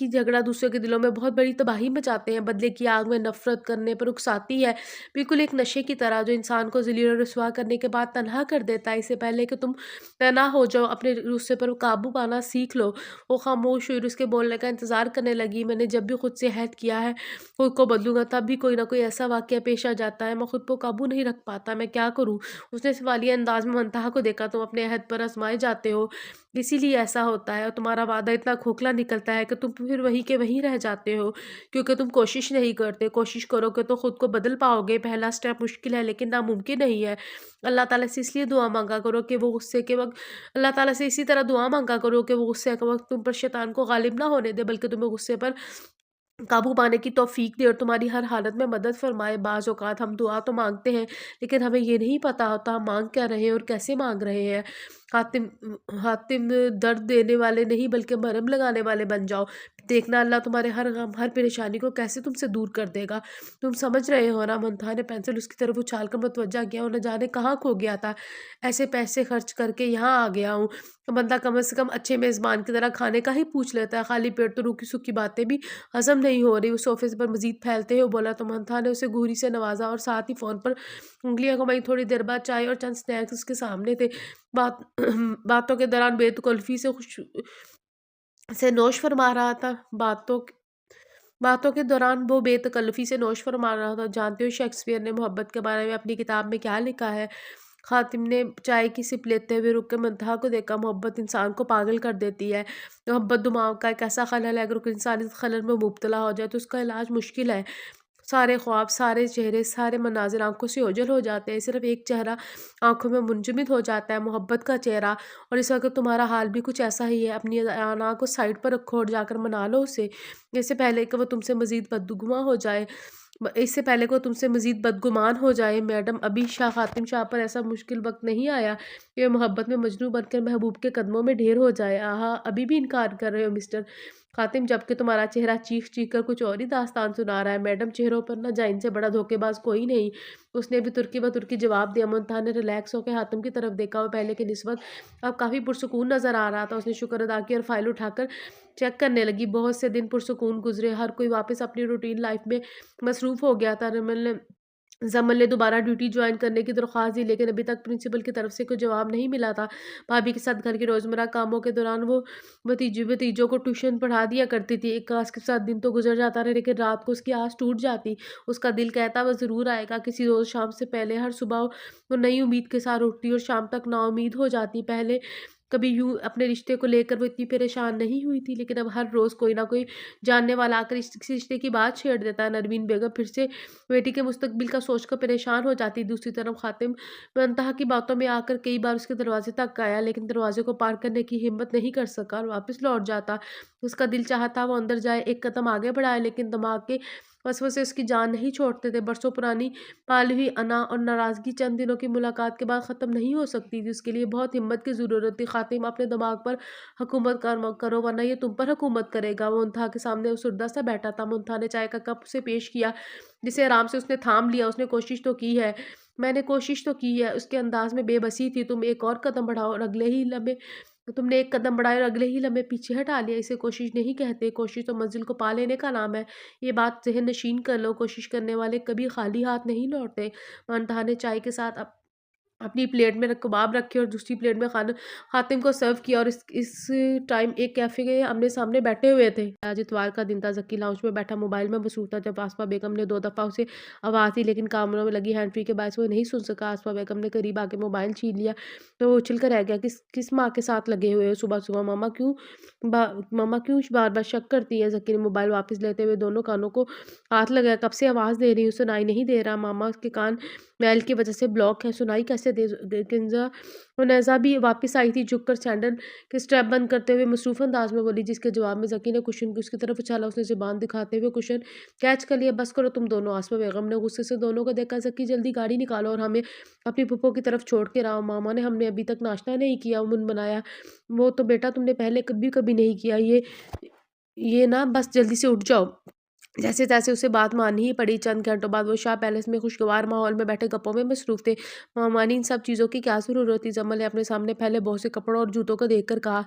جھگڑا دوسرے کے دلوں میں بہت بڑی تباہی مچاتے ہیں۔ بدلے کی آگ میں نفرت کرنے پر اکساتی ہے، بالکل ایک نشے کی طرح جو انسان کو ذلیل اور رسوا کرنے کے بعد تنہا کر دیتا ہے۔ اس سے پہلے کہ تم تنہا ہو جاؤ، اپنے غصے پر قابو پانا سیکھ لو۔ وہ خاموش ہوئی اور اس کے بولنے کا انتظار کرنے لگی۔ میں نے جب بھی خود سے عہد کیا ہے خود کو بدلوں گا، تب بھی کوئی نہ کوئی ایسا واقعہ پیش آ جاتا ہے، میں خود کو قابو نہیں رکھ پاتا۔ میں کیا کروں؟ اس نے سوالیہ انداز میں منتہا کو دیکھا۔ تم اپنے عہد پر آزمائے جاتے ہو، اسی لیے ایسا ہوتا ہے، اور تمہارا وعدہ اتنا کھوکھلا نکلتا ہے کہ تم پھر وہیں کے وہیں رہ جاتے ہو، کیونکہ تم کوشش نہیں کرتے۔ کوشش کرو گے تو خود کو بدل پاؤ گے۔ پہلا سٹیپ مشکل ہے لیکن ناممکن نہیں ہے۔ اللہ تعالیٰ سے اس لیے دعا مانگا کرو کہ وہ غصے کے وقت تم پر شیطان کو غالب نہ ہونے دے، بلکہ تمہیں غصے پر قابو پانے کی توفیق دے اور تمہاری ہر حالت میں مدد فرمائے۔ بعض اوقات ہم دعا تو مانگتے ہیں لیکن ہمیں یہ نہیں پتا ہوتا ہم مانگ کیا رہے ہیں اور کیسے مانگ رہے ہیں۔ خاتم درد دینے والے نہیں بلکہ مرہم لگانے والے بن جاؤ۔ देखना अल्लाह तुम्हारे हर गम, हर परेशानी को कैसे तुमसे दूर कर देगा। तुम समझ रहे हो ना? मुमताज़ ने पेंसिल उसकी तरफ उछाल कर मुतवज्जा किया और न जाने कहाँ खो गया था। ऐसे पैसे खर्च करके यहाँ आ गया हूँ, तो बंदा कम से कम अच्छे मेज़बान की तरह खाने का ही पूछ लेता है। खाली पेट तो रूखी-सूखी बातें भी हज़म नहीं हो रही। वो सोफ़े से पर मज़ीद फैलते हुए बोला तो मुमताज़ ने उसे घूरी से नवाज़ा और साथ ही फ़ोन पर उँगलियाँ घुमाई। थोड़ी देर बाद चाय और चंद स्नैक्स उसके सामने थे। बात बातों के दौरान बेतकल्फ़ी से नौश फरमा रहा था। बातों के दौरान वो बेतकल्फ़ी से नौश फरमा रहा था। जानते हो शेक्सपियर ने मोहब्बत के बारे में अपनी किताब में क्या लिखा है? ख़ातिम ने चाय की सिप लेते हुए रुक के मुंतहा को देखा। मोहब्बत इंसान को पागल कर देती है। मोहब्बत दिमाग का एक ऐसा खलल है, अगर कोई इंसान इस खलल में मुब्तला हो जाए तो उसका इलाज मुश्किल है। सारे ख्वाब, सारे चेहरे, सारे मनाज़िर आँखों से ओझल हो जाते हैं। सिर्फ़ एक चेहरा आँखों में मुंजमद हो जाता है, मोहब्बत का चेहरा। और इस वक़्त तुम्हारा हाल भी कुछ ऐसा ही है। अपनी अना को साइड पर रखो और जाकर मना लो उसे। इससे पहले कि वो तुमसे मज़ीद बदगुमा हो जाए इससे पहले कि वो तुमसे मज़ीद बदगुमान हो जाए। मैडम, अभी ख़ातिम शाह पर ऐसा मुश्किल वक़्त नहीं आया कि वो मोहब्बत में मजनू बनकर महबूब के कदमों में ढेर हो जाए। आहा! अभी भी इनकार कर रहे हो मिस्टर ख़ातिम, जबकि तुम्हारा चेहरा चीख-चीख कर कुछ और ही दास्तान सुना रहा है। मैडम, चेहरों पर ना जाइन से बड़ा धोखेबाज़ कोई नहीं। उसने भी तुर्की ब तुर्की जवाब दिया। मुमताज़ ने रिलैक्स होकर हातिम की तरफ देखा। वो पहले की निस्बत अब काफ़ी पुरसुकून नज़र आ रहा था। उसने शुक्र अदा किया और फ़ाइल उठाकर चेक करने लगी। बहुत से दिन पुरसुकून गुज़रे। हर कोई वापस अपनी रूटीन लाइफ़ में मसरूफ़ हो गया था। ज़मल ने दोबारा ड्यूटी जॉइन करने की दरख्वास्त दी, लेकिन अभी तक प्रिंसिपल की तरफ से कोई जवाब नहीं मिला था। भाभी के साथ घर के रोज़मर्रा कामों के दौरान वो भतीजों को ट्यूशन पढ़ा दिया करती थी। एक आस के साथ दिन तो गुज़र जाता रहा, लेकिन रात को उसकी आस टूट जाती। उसका दिल कहता वो ज़रूर आएगा किसी रोज़ शाम से पहले। हर सुबह वो नई उम्मीद के साथ उठती और शाम तक नाउम्मीद हो जाती। पहले कभी यूँ अपने रिश्ते को लेकर वो इतनी परेशान नहीं हुई थी, लेकिन अब हर रोज़ कोई ना कोई जानने वाला आकर इस किसी रिश्ते की बात छेड़ देता है। नरमीन बेगम फिर से बेटी के मुस्तकबिल का सोचकर परेशान हो जाती। दूसरी तरफ ख़ातिम मुंतहा की बातों में आकर कई बार उसके दरवाजे तक आया, लेकिन दरवाजे को पार करने की हिम्मत नहीं कर सका और वापस लौट जाता। उसका दिल चाहता वो अंदर जाए, एक कदम आगे बढ़ाए, लेकिन दिमाग के वसवसे उसकी जान नहीं छोड़ते थे। बरसों पुरानी पाली हुई अना और नाराज़गी चंद दिनों की मुलाकात के बाद ख़त्म नहीं हो सकती थी। उसके लिए बहुत हिम्मत की ज़रूरत थी। ख़ातिम, अपने दिमाग पर हुकूमत करो वरना ये तुम पर हुकूमत करेगा। वो मुंतहा के सामने उसुर्दा सा बैठा था। मुंतहा ने चाय का कप उसे पेश किया, जिसे आराम से उसने थाम लिया। उसने कोशिश तो की है, मैंने कोशिश तो की है। उसके अंदाज़ में बेबसी थी। तुमने एक कदम बढ़ाया और अगले ही लम्हे पीछे हटा लिया। इसे कोशिश नहीं कहते। कोशिश तो मंज़िल को पा लेने का नाम है। ये बात ज़हन नशीन कर लो। कोशिश करने वाले कभी खाली हाथ नहीं लौटते। मुंतहा ने चाय के साथ अपनी प्लेट में कबाब रखे और दूसरी प्लेट में खाना ख़ातिम को सर्व किया और इस टाइम एक कैफ़े के आमने-सामने बैठे हुए थे। आज इतवार का दिन था। ज़की लाउंज में बैठा मोबाइल में मसरूफ़ था जब आसमा बेगम ने 2 दफ़ा उसे आवाज़ दी, लेकिन कामरों में लगी हैंड फ्री के बायस वो नहीं सुन सका। आसमा बेगम ने करीब आके मोबाइल छीन लिया तो वो उछल कर रह गया। किस माँ के साथ लगे हुए हो सुबह-सुबह? मामा क्यों बार-बार शक करती है? ज़की ने मोबाइल वापस लेते हुए दोनों कानों को हाथ लगाया। कब से आवाज़ दे रही हूँ, सुनाई नहीं दे रहा। मामा के कान मैल की वजह से ब्लॉक है, सुनाई कैसे दे किंजा हुनैज़ा भी वापस आई थी, झुककर सैंडल के स्ट्रैप बंद करते हुए मसरूफ़ अंदाज़ में बोली, जिसके जवाब में ज़की ने कुशन को उसकी तरफ उछाला। उसने ज़ुबान दिखाते हुए कुशन कैच कर लिया। बस करो तुम दोनों। आसमा बेगम ने गुस्से से दोनों को देखा। ज़की, जल्दी गाड़ी निकालो और हमें अपनी फूफो की तरफ छोड़ के आओ। मामा ने हमने अभी तक नाश्ता नहीं किया, मुनमुनाया। वो तो बेटा तुमने पहले कभी नहीं किया। ये ना बस जल्दी से उठ जाओ। जैसे-तैसे उसे बात माननी ही पड़ी। चंद घंटों बाद वो शाह पैलेस में खुशगवार माहौल में बैठे गप्पों में मसरूफ़ थे। मामानी, इन सब चीज़ों की क्या ज़रूरत थी? जम्मल ने अपने सामने फैले बहुत से कपड़ों और जूतों को देखकर कहा,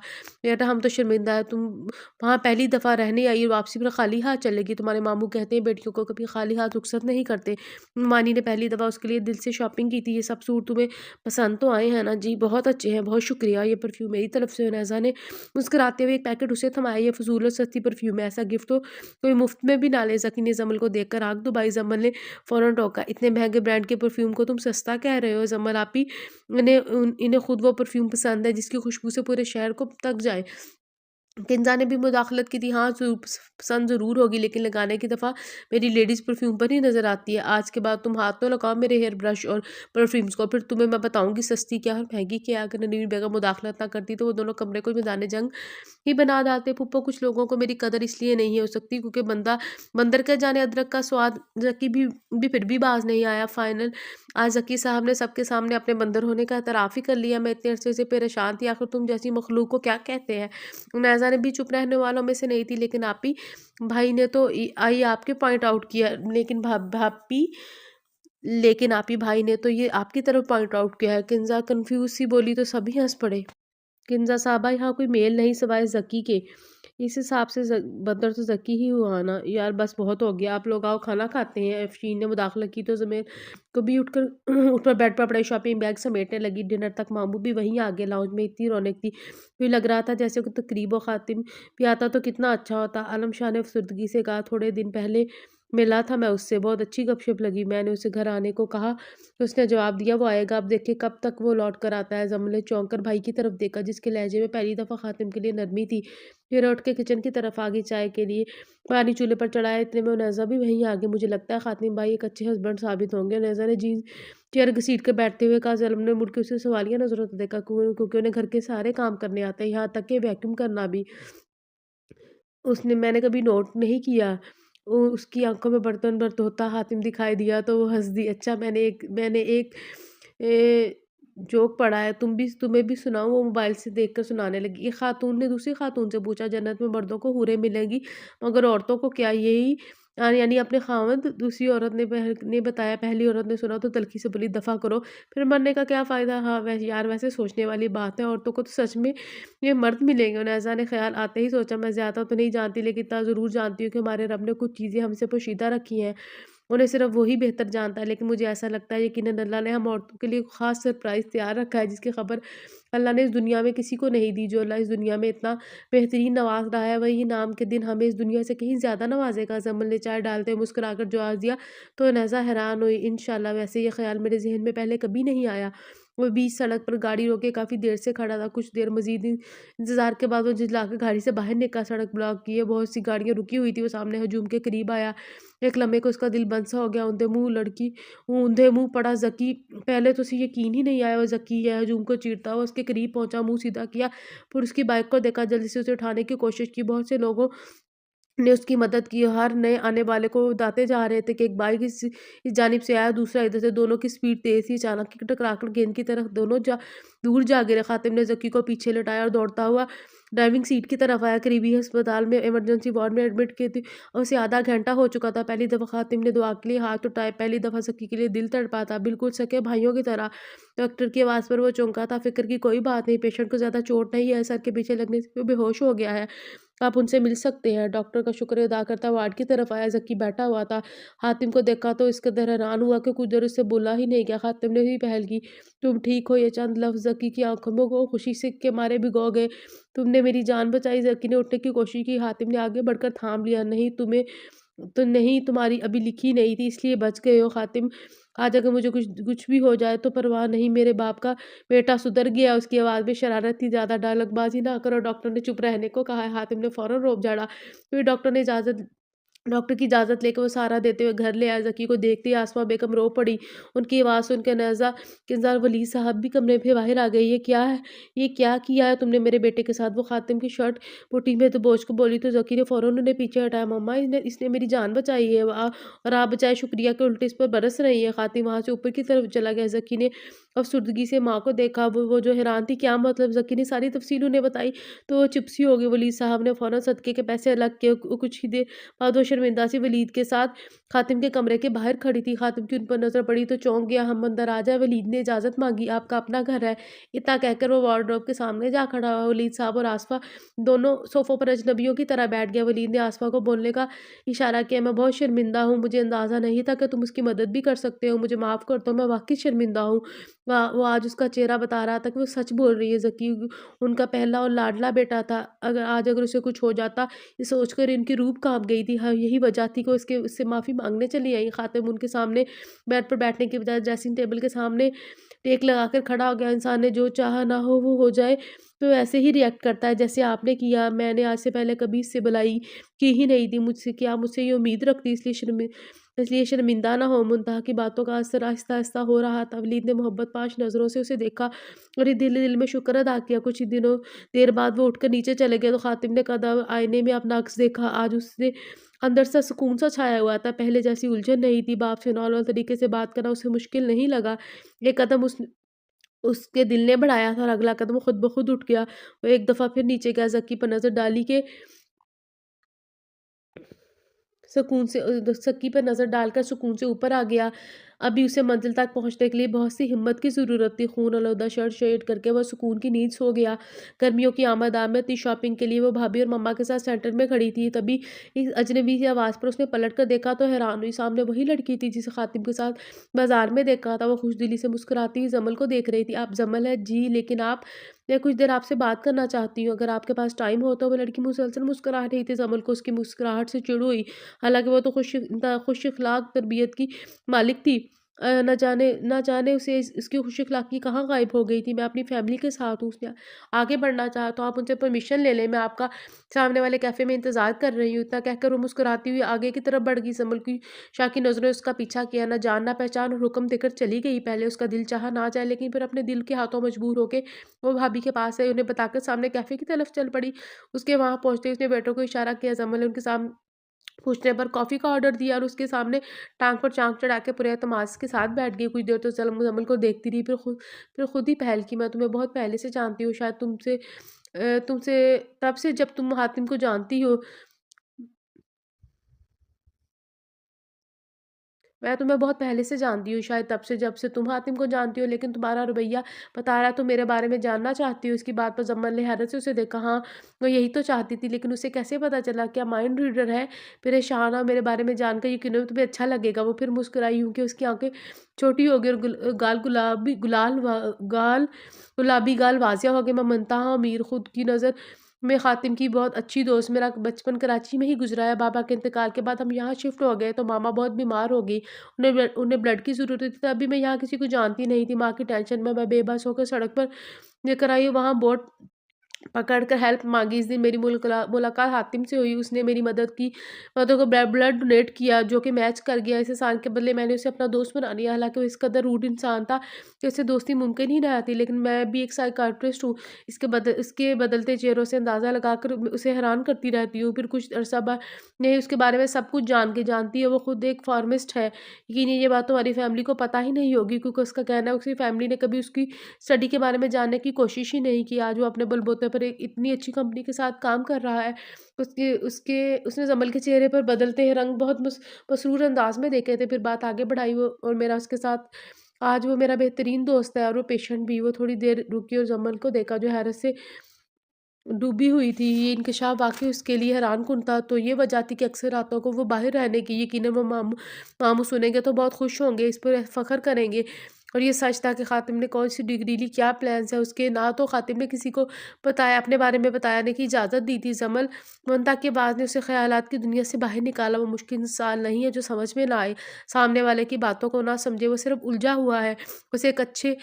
बेटा हम तो शर्मिंदा हैं। तुम वहाँ पहली दफ़ा रहने आई और वापसी पर खाली हाथ चलेगी। तुम्हारे मामू कहते हैं बेटियों को कभी खाली हाथ रुखसत नहीं करते। मानी ने पहली दफ़ा उसके लिए दिल से शॉपिंग की थी। ये सब सूट तुम्हें पसंद तो आए हैं ना? जी बहुत अच्छे हैं, बहुत शुक्रिया। ये परफ्यूम मेरी तरफ से। हुनैज़ा ने मुस्कुराते हुए एक पैकेट उसे थमाया। ये फ़ुज़ूल और सस्ती परफ्यूम है, ऐसा गिफ्ट तो कोई मुफ्त में भी ना ले। ज़की ने जम्मल को देखकर आँख दबाई। जम्मल ने फ़ौरन टोका, इतने महंगे ब्रांड के परफ्यूम को तुम सस्ता कह रहे हो? जम्मल आपी, इन्हें खुद वो परफ्यूम पसंद है जिसकी खुशबू से पूरे शहर को तक जाए। किंजा ने भी मुदाखलत की थी। हाँ, पसंद ज़रूर होगी, लेकिन लगाने की दफ़ा मेरी लेडीज़ परफ्यूम पर ही नज़र आती है। आज के बाद तुम हाथ तो लगाओ मेरे हेयर ब्रश और परफ्यूम्स को, फिर तुम्हें मैं बताऊँगी सस्ती क्या और महंगी क्या। अगर ननीर बेगम मुदाखलत ना करती तो वो दोनों कमरे को मैदान जंग ही बना डालते। फूफो, कुछ लोगों को मेरी कदर इसलिए नहीं हो सकती क्योंकि बंदर क्या जाने अदरक का स्वाद। ज़की भी फिर भी बाज नहीं आया। फाइनल आज ज़की साहब ने सबके सामने अपने बंदर होने का एतराफ़ ही कर लिया। मैं इतने अरसे से परेशान थी, आखिर तुम जैसी मखलूक को क्या कहते हैं? ने भी चुप रहने वालों में से नहीं थी, लेकिन आपी भाई ने तो आई आपके पॉइंट आउट किया, लेकिन भापी लेकिन आपी भाई ने तो ये आपकी तरफ पॉइंट आउट किया है। किंजा कंफ्यूज सी बोली तो सभी हंस पड़े। किंजा साहबा, यहाँ कोई मेल नहीं सिवाय जकी के। इस हिसाब से बंदर तो जकी ही हुआ ना यार, बस बहुत हो गया, आप लोग आओ खाना खाते हैं। अफशीन ने मुदाखलत की तो जमीर को भी उठकर उठकर बेड पर पड़े शॉपिंग बैग समेटने लगी। डिनर तक मामू भी वहीं आ गए। लाउंज में इतनी रौनक थी, फिर लग रहा था जैसे कोई तकरीब व खातिम भी आता तो कितना अच्छा होता। आलम शाह ने अफसरदगी से कहा, थोड़े दिन पहले मिला था मैं उससे, बहुत अच्छी गपशप लगी। मैंने उसे घर आने को कहा तो उसने जवाब दिया वो आएगा, अब देखे कब तक वो लौट कर आता है। जमल ने चौंक कर भाई की तरफ देखा, जिसके लहजे में पहली दफ़ा खातिम के लिए नरमी थी। फिर उठ के किचन की तरफ आ गई चाय के लिए। पानी चूल्हे पर चढ़ाया, इतने में उनैज़ा भी वहीं आ गई। मुझे लगता है खातिम भाई एक अच्छे हस्बैंड साबित होंगे। उनैज़ा ने जीन्स चेयर घसीट कर बैठते हुए कहा। ज़लम ने मुड़ के उसे सवालिया नज़रों से देखा, क्योंकि उन्हें घर के सारे काम करने आते हैं, यहाँ तक कि वैक्यूम करना भी। उसने मैंने कभी नोट नहीं किया। उसकी आँखों में बर्तन भर धोता हातिम दिखाई दिया तो वो हँस दी। अच्छा, मैंने एक जोक पढ़ा है, तुम्हें भी सुनाऊँ? वो मोबाइल से देखकर सुनाने लगी। एक खातून ने दूसरी खातून से पूछा, जन्नत में मर्दों को हूरें मिलेंगी मगर औरतों को क्या? यही यानी अपने खावंद? दूसरी औरत ने बताया। पहली औरत ने सुना तो तल्खी से बोली, दफ़ा करो, फिर मरने का क्या फ़ायदा? हाँ यार, वैसे सोचने वाली बात है, औरतों को तो सच में ये मर्द मिलेंगे। उनैज़ा ने ख्याल आते ही सोचा, मैं ज़्यादा तो नहीं जानती, लेकिन इतना ज़रूर जानती हूँ कि हमारे रब ने कुछ चीज़ें हमसे पोशीदा रखी हैं, उन्हें सिर्फ वही बेहतर जानता है। लेकिन मुझे ऐसा लगता है यकीनन अल्लाह ने हम औरतों के लिए ख़ास सरप्राइज़ तैयार रखा है, जिसकी खबर अल्लाह ने इस दुनिया में किसी को नहीं दी। जो अल्लाह इस दुनिया में इतना बेहतरीन नवाज रहा है, वही नाम के दिन हमें इस दुनिया से कहीं ज़्यादा नवाजेगा। जमल ने चाय डालते हुए मुस्कुराकर जवाब दिया तो नज़ा हैरान हुई। इंशाल्लाह, वैसे ये ख्याल मेरे जहन में पहले कभी नहीं आया। वो बीच सड़क पर गाड़ी रोके काफ़ी देर से खड़ा था। कुछ देर मजीद इंतज़ार के बाद वो झिझलाकर गाड़ी से बाहर निकला। सड़क ब्लॉक की है, बहुत सी गाड़ियाँ रुकी हुई थी। वो सामने हजूम के करीब आया। एक लम्हे को उसका दिल बंद सा हो गया। ऊंधे मुंह पड़ा जकी। पहले तो उसे यकीन ही नहीं आया वो जकी है। हजूम को चीरता हुआ उसके करीब पहुंचा, मुंह सीधा किया, फिर उसकी बाइक को देखा, जल्दी से उसे उठाने की कोशिश की। बहुत से लोगों ने उसकी मदद की। हर नए आने वाले को बताते जा रहे थे कि एक बाइक इस जानिब से आया, दूसरा इधर से। दोनों की स्पीड तेज थी। अचानक ही टकराकर गेंद की तरफ दोनों दूर जा गिरे। खातिम ने जकी को पीछे लटाया और दौड़ता हुआ ड्राइविंग सीट की तरफ आया। करीबी अस्पताल में इमरजेंसी वार्ड में एडमिट की थी और उसे आधा घंटा हो चुका था। पहली दफ़ा खातिम ने दुआ के लिए हाथ उठाए, पहली दफ़ा जकी के लिए दिल तड़पा था, बिल्कुल सके भाइयों की तरह। डॉक्टर की आवाज़ पर वो चौंका था। फिक्र की कोई बात नहीं, पेशेंट को ज़्यादा चोट नहीं है, सर के पीछे लगने से वो बेहोश हो गया है, आप उनसे मिल सकते हैं। डॉक्टर का शुक्र अदा करता वार्ड की तरफ आया। जक्की बैठा हुआ था। हातिम को देखा तो इस कदर हैरान हुआ कि कुछ देर उससे बोला ही नहीं गया। खातिम ने भी पहल की, तुम ठीक हो? ये चंद लफ्ज़ जक्की की आंखों में वो खुशी से के मारे भिगो गए। तुमने मेरी जान बचाई। जक्की ने उठने की कोशिश की। हातिम ने आगे बढ़कर थाम लिया। नहीं, तुम्हारी अभी लिखी नहीं थी, इसलिए बच गए हो। खातिम, आज अगर मुझे कुछ कुछ भी हो जाए तो परवाह नहीं, मेरे बाप का बेटा सुधर गया। उसकी आवाज़ में शरारत थी। ज़्यादा डायलॉगबाजी ना करो, डॉक्टर ने चुप रहने को कहा है। हातिम ने फ़ौरन रोब झाड़ा। फिर डॉक्टर की इजाज़त लेकर वो सहारा देते हुए घर ले आए। ज़की को देखते ही आसमा बेगम रो पड़ी। उनकी आवाज़ सुनकर नज़ा किंज़ार वलीद साहब भी कमरे से बाहर आ गए। ये क्या है? ये क्या किया है तुमने मेरे बेटे के साथ? वो खातिम की शर्ट पुट्टी में दबोच को बोली तो ज़की ने फ़ौरन उन्हें पीछे हटाया। मम्मा, इसने मेरी जान बचाई है, और आप बचाए शुक्रिया के उल्टे इस पर बरस रही है। खातिम वहाँ से ऊपर की तरफ चला गया। ज़की ने अफ़सुर्दगी से माँ को देखा। वो जो हैरान थी, क्या मतलब? ज़की ने सारी तफ़सील उन्हें बताई तो वो चुप सी हो गई। वलीद साहब ने फ़ौरन सदके के पैसे अलग किए। कुछ ही देर बाद वो शर्मिंदा सी वलीद के साथ खातिम के कमरे के बाहर खड़ी थी। खातिम की उन पर नज़र पड़ी तो चौंक गया। हम अंदर आ जाए, वलीद ने इजाज़त मांगी, आपका अपना घर है। इतना कहकर वो वार्डरोब के सामने जा खड़ा हुआ। वलीद साहब और आसफा दोनों सोफ़ों पर अजनबियों की तरह बैठ गया। वलीद ने आसफा को बोलने का इशारा किया, मैं बहुत शर्मिंदा हूँ, मुझे अंदाज़ा नहीं था कि तुम उसकी मदद भी कर सकते हो, मुझे माफ़ कर दो, मैं वाक़ई शर्मिंदा हूँ। वो आज उसका चेहरा बता रहा था कि वो सच बोल रही है। ज़की उनका पहला और लाडला बेटा था। अगर उसे कुछ हो जाता, ये सोचकर इनकी रूह काँप गई थी। हाँ, यही वजह थी कि उससे माफ़ी माँगने चली आई। खातिम उनके सामने बेड पर बैठने के बजाय ड्रेसिंग टेबल के सामने टेक लगाकर खड़ा हो गया। इंसान ने जो चाहा ना वो हो जाए तो ऐसे ही रिएक्ट करता है जैसे आपने किया। मैंने आज से पहले कभी इससे भलाई की ही नहीं थी मुझसे। क्या मुझसे ये उम्मीद रखती, इसलिए शर्मिंदा ना हो। मुंतहा की बातों का असर आहिस्ता-आहिस्ता हो रहा था। वलीद ने मोहब्बत पाश नज़रों से उसे देखा और ये दिल में शुक्र अदा किया। कुछ ही दिनों देर बाद वो उठकर नीचे चले गए तो खातिम ने कदम आईने में अपना अक्स देखा। आज उससे अंदर से सुकून सा छाया हुआ था। पहले जैसी उलझन नहीं थी। बाप से नॉर्मल तरीके से बात करना उसे मुश्किल नहीं लगा। ये कदम اس کے دل نے بڑھایا تھا اور اگلا قدم خود بخود اٹھ گیا۔ وہ ایک دفعہ پھر نیچے گیا، زکی پر نظر ڈالی کہ سکون سے سکی پر نظر ڈال کر سکون سے اوپر آ گیا۔ ابھی اسے منزل تک پہنچنے کے لیے بہت سی ہمت کی ضرورت تھی۔ خون آلودہ شرٹ شیڈ کر کے وہ سکون کی نیند سو گیا۔ گرمیوں کی آمد تھی، شاپنگ کے لیے وہ بھابھی اور مما کے ساتھ سینٹر میں کھڑی تھی۔ تبھی ایک اجنبی کی آواز پر اس نے پلٹ کر دیکھا تو حیران ہوئی، سامنے وہی لڑکی تھی جسے خاتم کے ساتھ بازار میں دیکھا تھا۔ وہ خوش دلی سے مسکراتی ہوئی جمل کو دیکھ رہی تھی۔ آپ جمل ہے؟ جی، لیکن میں کچھ دیر آپ سے بات کرنا چاہتی ہوں، اگر آپ کے پاس ٹائم ہو تو۔ وہ لڑکی مسلسل مسکرا رہی تھی۔ جمل کو اس کی مسکراہٹ سے چڑ ہوئی، حالانکہ وہ تو خوش اخلاق تربیت کی مالک تھی۔ نہ جانے اسے اس کی خوش اخلاقی کہاں غائب ہو گئی تھی۔ میں اپنی فیملی کے ساتھ ہوں، اس نے آگے بڑھنا چاہا تو آپ ان سے پرمیشن لے لیں، میں آپ کا سامنے والے کیفے میں انتظار کر رہی ہوں۔ اتنا کہہ کر وہ مسکراتی ہوئی آگے کی طرف بڑھ گئی۔ جمل کی شاکی نظروں نے اس کا پیچھا کیا، نہ جان نہ پہچان، اور حکم دے کر چلی گئی۔ پہلے اس کا دل چاہا نہ جائے، لیکن پھر اپنے دل کے ہاتھوں مجبور ہو کے وہ بھابھی کے پاس آئی، انہیں بتا کر سامنے کیفے کی طرف چل پڑی۔ اس کے وہاں پہنچتے ہی اس نے ویٹر کو اشارہ کیا۔ جمل نے ان کے سامنے پوچھنے پر کافی کا آرڈر دیا اور اس کے سامنے ٹانگ پر ٹانگ چڑھا کے پورے اعتماد کے ساتھ بیٹھ گئی۔ کچھ دیر تو جمل کو دیکھتی رہی، پھر خود ہی پہل کی، میں تمہیں بہت پہلے سے جانتی ہوں، شاید تم سے تب سے جب تم حاتم کو جانتی ہو۔ میں تمہیں بہت پہلے سے جانتی ہوں، شاید تب سے جب سے تم حاتم کو جانتی ہو، لیکن تمہارا رویہ بتا رہا تم میرے بارے میں جاننا چاہتی ہو۔ اس کی بات پر جمل نے حیرت سے اسے دیکھا۔ ہاں، وہ یہی تو چاہتی تھی، لیکن اسے کیسے پتا چلا؟ کیا مائنڈ ریڈر ہے؟ پریشان اور میرے بارے میں جان کر یقیناً تمہیں اچھا لگے گا۔ وہ پھر مسکرائی، یوں کہ اس کی آنکھیں چھوٹی ہو گئی اور گلابی گال واضح ہو گئے۔ میں منتہا امیر خود کی نظر میں خاتم کی بہت اچھی دوست، میرا بچپن کراچی میں ہی گزرا ہے۔ بابا کے انتقال کے بعد ہم یہاں شفٹ ہو گئے تو ماما بہت بیمار ہو گئی، انہیں بلڈ کی ضرورت تھی، تبھی میں یہاں کسی کو جانتی نہیں تھی۔ ماں کی ٹینشن میں بے بس ہو کر سڑک پر لے کر آئی، وہاں بوٹ پکڑ کر ہیلپ مانگی۔ اس دن میری ملاقات حاتم سے ہوئی، اس نے میری مدد کو بلڈ ڈونیٹ کیا جو کہ میچ کر گیا۔ اس احسان کے بدلے میں نے اسے اپنا دوست بنا لیا، حالانکہ وہ اس قدر روڈ انسان تھا کہ اس سے دوستی ممکن ہی نہ تھی، لیکن میں بھی ایک سائیکیٹرسٹ ہوں، اس کے بدلتے چہروں سے اندازہ لگا کر اسے حیران کرتی رہتی ہوں۔ پھر کچھ عرصہ بعد نہیں، اس کے بارے میں سب کچھ جانتی ہے، وہ خود ایک فارماسسٹ ہے۔ یقیناً یہ بات تمہاری فیملی کو پتہ ہی نہیں ہوگی، کیونکہ اس کا کہنا ہے اس کی فیملی نے کبھی اس کی اسٹڈی کے بارے میں جاننے کی کوشش ہی نہیں کی۔ آج وہ اپنے بل بوتے پر ایک اتنی اچھی کمپنی کے ساتھ کام کر رہا ہے۔ اس نے جمل کے چہرے پر بدلتے رنگ بہت مسرور انداز میں دیکھے تھے، پھر بات آگے بڑھائی، اور میرا اس کے ساتھ آج وہ میرا بہترین دوست ہے اور وہ پیشنٹ بھی۔ وہ تھوڑی دیر رکی اور جمل کو دیکھا جو حیرت سے ڈوبی ہوئی تھی۔ یہ انکشاف واقعی اس کے لیے حیران کن تھا۔ تو یہ وجہ تھی کہ اکثر راتوں کو وہ باہر رہنے کی، یقیناً وہ ماموں سنیں گے تو بہت خوش ہوں گے، اس پر فخر کریں گے۔ اور یہ سچ تھا کہ خاتم نے کون سی ڈگری لی، کیا پلانز ہیں اس کے، نہ تو خاتم نے کسی کو اپنے بارے میں بتانے کی اجازت دی تھی۔ جمل منتا کے بعد نے اسے خیالات کی دنیا سے باہر نکالا۔ وہ مشکل انسان نہیں ہے جو سمجھ میں نہ آئے، سامنے والے کی باتوں کو نہ سمجھے، وہ صرف الجھا ہوا ہے۔ اسے ایک اچھے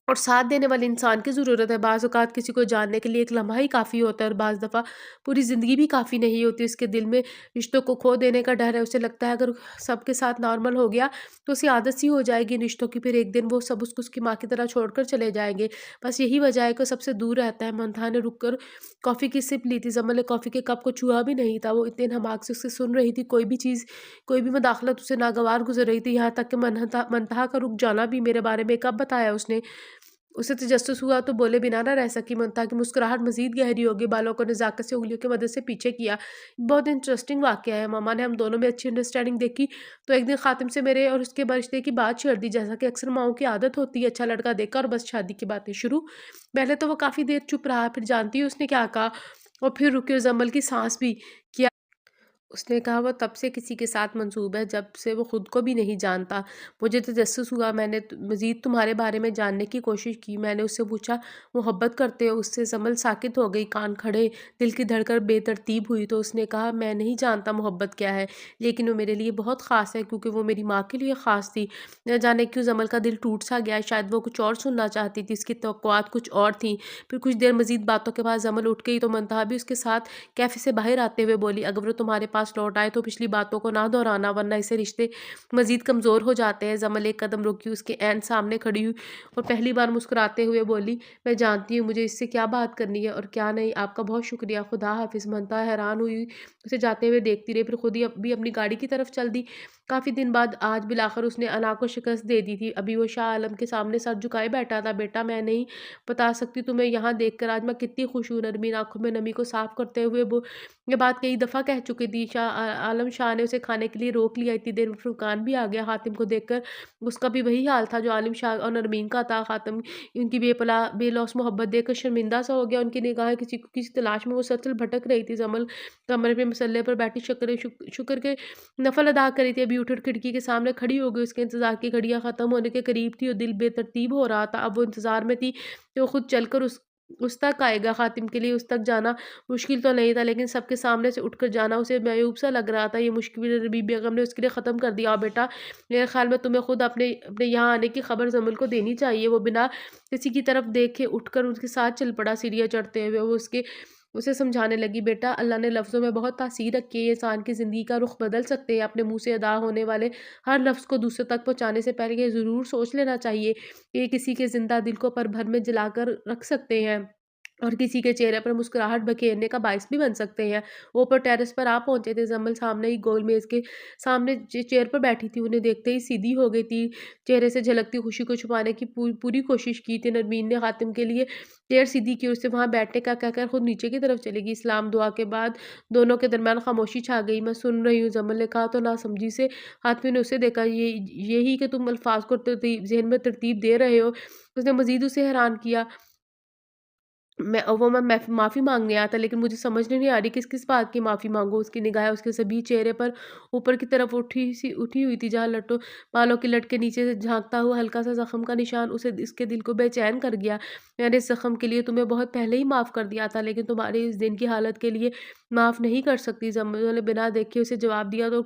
اور ساتھ دینے والے انسان کی ضرورت ہے۔ بعض اوقات کسی کو جاننے کے لیے ایک لمحہ ہی کافی ہوتا ہے، اور بعض دفعہ پوری زندگی بھی کافی نہیں ہوتی۔ اس کے دل میں رشتوں کو کھو دینے کا ڈر ہے، اسے لگتا ہے اگر سب کے ساتھ نارمل ہو گیا تو اسے عادت سی ہو جائے گی رشتوں کی، پھر ایک دن وہ سب اس کو اس کی ماں کی طرح چھوڑ کر چلے جائیں گے۔ بس یہی وجہ ہے کہ وہ سب سے دور رہتا ہے۔ منتھا نے رک کر کافی کی سپ لی تھی، جمل نے کافی کے کپ کو چھوا بھی نہیں تھا، وہ اتنے انہماک سے اسے سن رہی تھی، کوئی بھی مداخلت اسے ناگوار گزر رہی تھی، یہاں تک کہ منتہا کا رک جانا بھی۔ میرے بارے میں کب بتایا اس نے؟ اسے تجسس ہوا تو بولے بنا نہ رہ سکی۔ منتہا کی مسکراہٹ مزید گہری ہوگی، بالوں کو نزاکت سے انگلیوں کی مدد سے پیچھے کیا۔ بہت انٹرسٹنگ واقعہ ہے، ماما نے ہم دونوں میں اچھی انڈرسٹینڈنگ دیکھی تو ایک دن خاتم سے میرے اور اس کے رشتے کی بات چھیڑ دی، جیسا کہ اکثر ماؤں کی عادت ہوتی ہے۔ اچھا لڑکا دیکھا اور بس شادی کی باتیں شروع۔ پہلے تو وہ کافی دیر چپ رہا، پھر جانتی ہے اس نے کیا کہا؟ اور پھر رکی اور جمل کی سانس بھی کیا اس نے کہا، وہ تب سے کسی کے ساتھ منسوب ہے جب سے وہ خود کو بھی نہیں جانتا۔ مجھے تجسس ہوا، میں نے مزید تمہارے بارے میں جاننے کی کوشش کی۔ میں نے اس سے پوچھا، محبت کرتے ہو اس سے؟ جمل ساکت ہو گئی، کان کھڑے، دل کی دھڑکن بے ترتیب ہوئی۔ تو اس نے کہا، میں نہیں جانتا محبت کیا ہے، لیکن وہ میرے لیے بہت خاص ہے، کیونکہ وہ میری ماں کے لیے خاص تھی۔ نہ جانے کیوں جمل کا دل ٹوٹ سا گیا، شاید وہ کچھ اور سننا چاہتی تھی، اس کی توقعات کچھ اور تھیں۔ پھر کچھ دیر مزید باتوں کے بعد جمل اٹھ گئی تو منتہا بھی اس کے ساتھ کیفے سے باہر آتے ہوئے بولی، اگر وہ تمہارے پاس لوٹ آئے تو پچھلی باتوں کو نہ دہرانا، ورنہ اس سے رشتے مزید کمزور ہو جاتے ہیں۔ جمل ایک قدم رکی، اس کے عین سامنے کھڑی ہوئی اور پہلی بار مسکراتے ہوئے بولی، میں جانتی ہوں مجھے اس سے کیا بات کرنی ہے اور کیا نہیں، آپ کا بہت شکریہ، خدا حافظ۔ منتہا حیران ہوئی اسے جاتے ہوئے دیکھتی رہی، پھر خود ہی بھی اپنی گاڑی کی طرف چل دی۔ کافی دن بعد آج بالآخر اس نے انا کو شکست دے دی تھی۔ ابھی وہ شاہ عالم کے سامنے سر جھکائے بیٹھا تھا۔ بیٹا میں نہیں بتا سکتی تمہیں یہاں دیکھ کر آج میں کتنی خوش ہوں۔ نرمین آنکھوں میں نمی کو صاف کرتے ہوئے وہ یہ بات کئی دفعہ کہہ چکی تھی۔ شاہ عالم شاہ نے اسے کھانے کے لیے روک لیا۔ اتنی دیر میں فرقان بھی آ گیا۔ حاتم کو دیکھ کر اس کا بھی وہی حال تھا جو عالم شاہ اور نرمین کا تھا۔ حاتم ان کی بے لوث محبت دیکھ کر شرمندہ سا ہو گیا۔ ان کی نگاہیں کسی تلاش میں مسلسل بھٹک رہی تھی۔ زمل کمرے پہ مسلح پر بیٹھی شکر کے نفل ادا کری تھی۔ ابھی اٹھ کھڑکی کے سامنے کھڑی ہو گئی۔ اس کے انتظار کی گھڑیاں ختم ہونے کے قریب تھی اور دل بے ترتیب ہو رہا تھا۔ اب وہ انتظار میں تھی کہ وہ خود چل کر اس تک آئے گا۔ حاتم کے لیے اس تک جانا مشکل تو نہیں تھا، لیکن سب کے سامنے سے اٹھ کر جانا اسے معیوب سا لگ رہا تھا۔ یہ مشکل بی بیگم نے اس کے لیے ختم کر دیا۔ بیٹا میرے خیال میں تمہیں خود اپنے یہاں آنے کی خبر زمل کو دینی چاہیے۔ وہ بنا کسی کی طرف دیکھے اٹھ کر ان کے ساتھ چل پڑا سیڑھیاں چڑھتے ہوئے۔ وہ اسے سمجھانے لگی، بیٹا اللہ نے لفظوں میں بہت تاثیر رکھی ہے، یہ انسان کی زندگی کا رخ بدل سکتے ہیں۔ اپنے منہ سے ادا ہونے والے ہر لفظ کو دوسرے تک پہنچانے سے پہلے یہ ضرور سوچ لینا چاہیے کہ یہ کسی کے زندہ دل کو پل بھر میں جلا کر رکھ سکتے ہیں اور کسی کے چہرے پر مسکراہٹ بکھیرنے کا باعث بھی بن سکتے ہیں۔ وہ اوپر ٹیرس پر پہنچے تھے۔ زمل سامنے ہی گول میز کے سامنے چیئر پر بیٹھی تھی۔ انہیں دیکھتے ہی سیدھی ہو گئی تھی، چہرے سے جھلکتی خوشی کو چھپانے کی پوری کوشش کی تھی۔ نرمین نے حاتم کے لیے چیئر سیدھی کی اور اسے وہاں بیٹھنے کا کہہ کر خود نیچے کی طرف چلے گی۔ سلام دعا کے بعد دونوں کے درمیان خاموشی چھا گئی۔ میں سن رہی ہوں، زمل نے کہا تو ناسمجھی سے حاتم نے اسے دیکھا۔ یہی کہ تم الفاظ کو ذہن میں ترتیب دے رہے ہو؟ اس نے مزید اسے حیران کیا۔ میں معافی مانگنے آیا تھا، لیکن مجھے سمجھ نہیں آ رہی کس بات کی معافی مانگوں۔ اس کی نگاہیں اس کے سبھی چہرے پر اوپر کی طرف اٹھی ہوئی تھی، جہاں بالوں کی لٹ کے نیچے سے جھانکتا ہوا ہلکا سا زخم کا نشان اس کے دل کو بے چین کر گیا۔ میں نے اس زخم کے لیے تمہیں بہت پہلے ہی معاف کر دیا تھا، لیکن تمہاری اس دن کی حالت کے لیے معاف نہیں کر سکتی۔ زمل نے بنا دیکھے اسے جواب دیا تو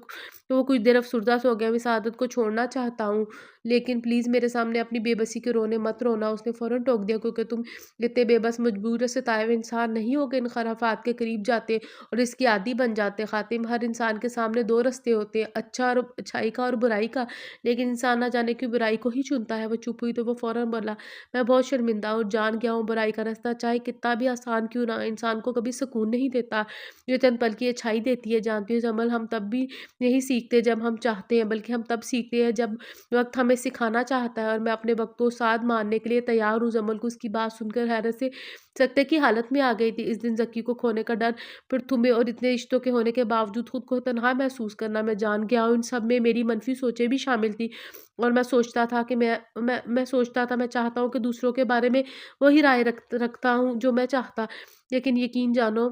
وہ کچھ دیر افسردہ سے ہو گیا۔ میں اس عادت کو چھوڑنا چاہتا ہوں، لیکن پلیز میرے سامنے اپنی بے بسی کے رونے مت رونا۔ اس نے فوراً ٹوک دیا، کیونکہ تم اتنے بے بس مجبور ستائے ہوئے انسان نہیں ہو کہ ان خرافات کے قریب جاتے اور اس کی عادی بن جاتے۔ خاتم، ہر انسان کے سامنے دو رستے ہوتے ہیں، اچھائی کا اور برائی کا، لیکن انسان نہ جانے کیوں برائی کو ہی چنتا ہے۔ وہ چپ ہوئی تو وہ فوراً بولا، میں بہت شرمندہ ہوں، جان گیا ہوں برائی کا راستہ چاہے کتنا بھی آسان کیوں نہ، انسان کو کبھی سکون نہیں دیتا، یہ چند پل کی اچھائی دیتی ہے۔ جانتی ہوں زمل، ہم تب بھی نہیں سیکھتے جب ہم چاہتے ہیں، بلکہ ہم تب سیکھتے ہیں جب وقت ہمیں سکھانا چاہتا ہے، اور میں اپنے وقت کو ساتھ ماننے کے لیے تیار ہوں۔ زمل کو اس کی بات سن کر حیرت سے سکتے کی حالت میں آ گئی تھی۔ اس دن زکی کو کھونے کا ڈر، پھر تمہیں، اور اتنے رشتوں کے ہونے کے باوجود خود کو تنہا محسوس کرنا، میں جان گیا ہوں ان سب میں میری منفی سوچیں بھی شامل تھی، اور میں سوچتا تھا میں چاہتا ہوں کہ دوسروں کے بارے میں وہی رائے رکھتا ہوں جو میں چاہتا، لیکن یقین جانو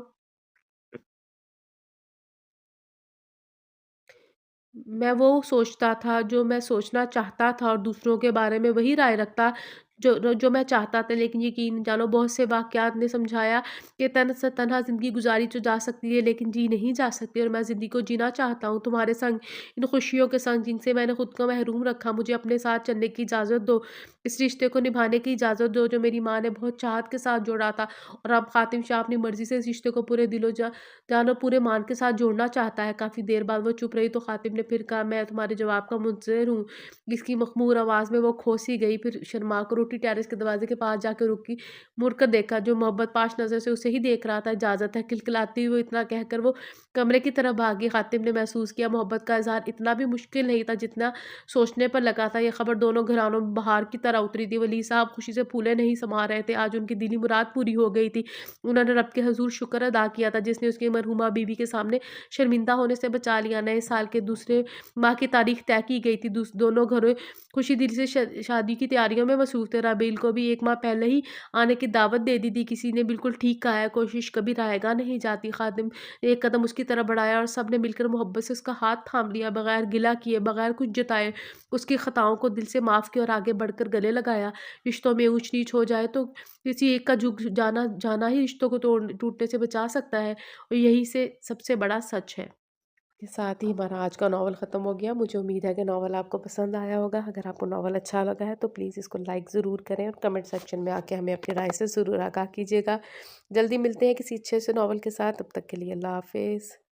میں وہ سوچتا تھا جو میں سوچنا چاہتا تھا، اور دوسروں کے بارے میں وہی رائے رکھتا جو میں چاہتا تھا، لیکن یقین جانو بہت سے واقعات نے سمجھایا کہ تنہا زندگی گزاری تو جا سکتی ہے، لیکن جی نہیں جا سکتی، اور میں زندگی کو جینا چاہتا ہوں تمہارے سنگ، ان خوشیوں کے سنگ جن سے میں نے خود کو محروم رکھا۔ مجھے اپنے ساتھ چلنے کی اجازت دو، اس رشتے کو نبھانے کی اجازت دو جو میری ماں نے بہت چاہت کے ساتھ جوڑا تھا، اور اب خاتم شاہ اپنی مرضی سے اس رشتے کو پورے دل و جان اور پورے مان کے ساتھ جوڑنا چاہتا ہے۔ کافی دیر بعد وہ چپ رہی تو خاتم نے پھر کہا، میں تمہارے جواب کا منتظر ہوں۔ اس کی مخمور آواز میں وہ کھو سی گئی، پھر شرما کر اٹھی، ٹیرس کے دروازے کے پاس جا کے رکی، مڑ کر دیکھا، جو محبت پاش نظر سے اسے ہی دیکھ رہا تھا۔ اجازت ہے، کلکلاتی ہوئی اتنا کہہ کر وہ کمرے کی طرف بھاگی۔ خاتم نے محسوس کیا محبت کا اظہار اتنا بھی مشکل نہیں تھا جتنا سوچنے پر لگا تھا۔ یہ خبر دونوں گھرانوں میں بہار کی طرح اتری تھی۔ ولی صاحب خوشی سے پھولے نہیں سما رہے تھے، آج ان کی دلی مراد پوری ہو گئی تھی۔ انہوں نے رب کے حضور شکر ادا کیا تھا جس نے اس کی مرحومہ بیوی کے سامنے شرمندہ ہونے سے بچا لیا۔ نئے سال کے دوسرے ماہ کی تاریخ طے کی گئی تھی۔ دونوں گھروں خوشی دل سے شادی کی تیاریوں میں مصروف تھے۔ رابیل کو بھی 1 ماہ پہلے ہی آنے کی دعوت دے دی تھی۔ کسی نے بالکل ٹھیک کہا ہے، کوشش کبھی رائے گاہ نہیں جاتی۔ خادم نے ایک قدم اس کی طرف بڑھایا اور سب نے مل کر محبت سے اس کا ہاتھ تھام لیا، بغیر گلہ کیے، بغیر کچھ جتائے، اس کی خطاؤں کو دل سے معاف کیا اور آگے بڑھ کر گلے لگایا۔ رشتوں میں اونچ نیچ ہو جائے تو کسی ایک کا جھک جانا ہی رشتوں کو ٹوٹنے سے بچا سکتا ہے، اور یہی سے سب سے بڑا سچ ہے۔ کے ساتھ ہی ہمارا آج کا ناول ختم ہو گیا۔ مجھے امید ہے کہ ناول آپ کو پسند آیا ہوگا۔ اگر آپ کو ناول اچھا لگا ہے تو پلیز اس کو لائک ضرور کریں، اور کمنٹ سیکشن میں آ کے ہمیں اپنی رائے سے ضرور آگاہ کیجیے گا۔ جلدی ملتے ہیں کسی اچھے سے ناول کے ساتھ، تب تک کے لیے اللہ حافظ۔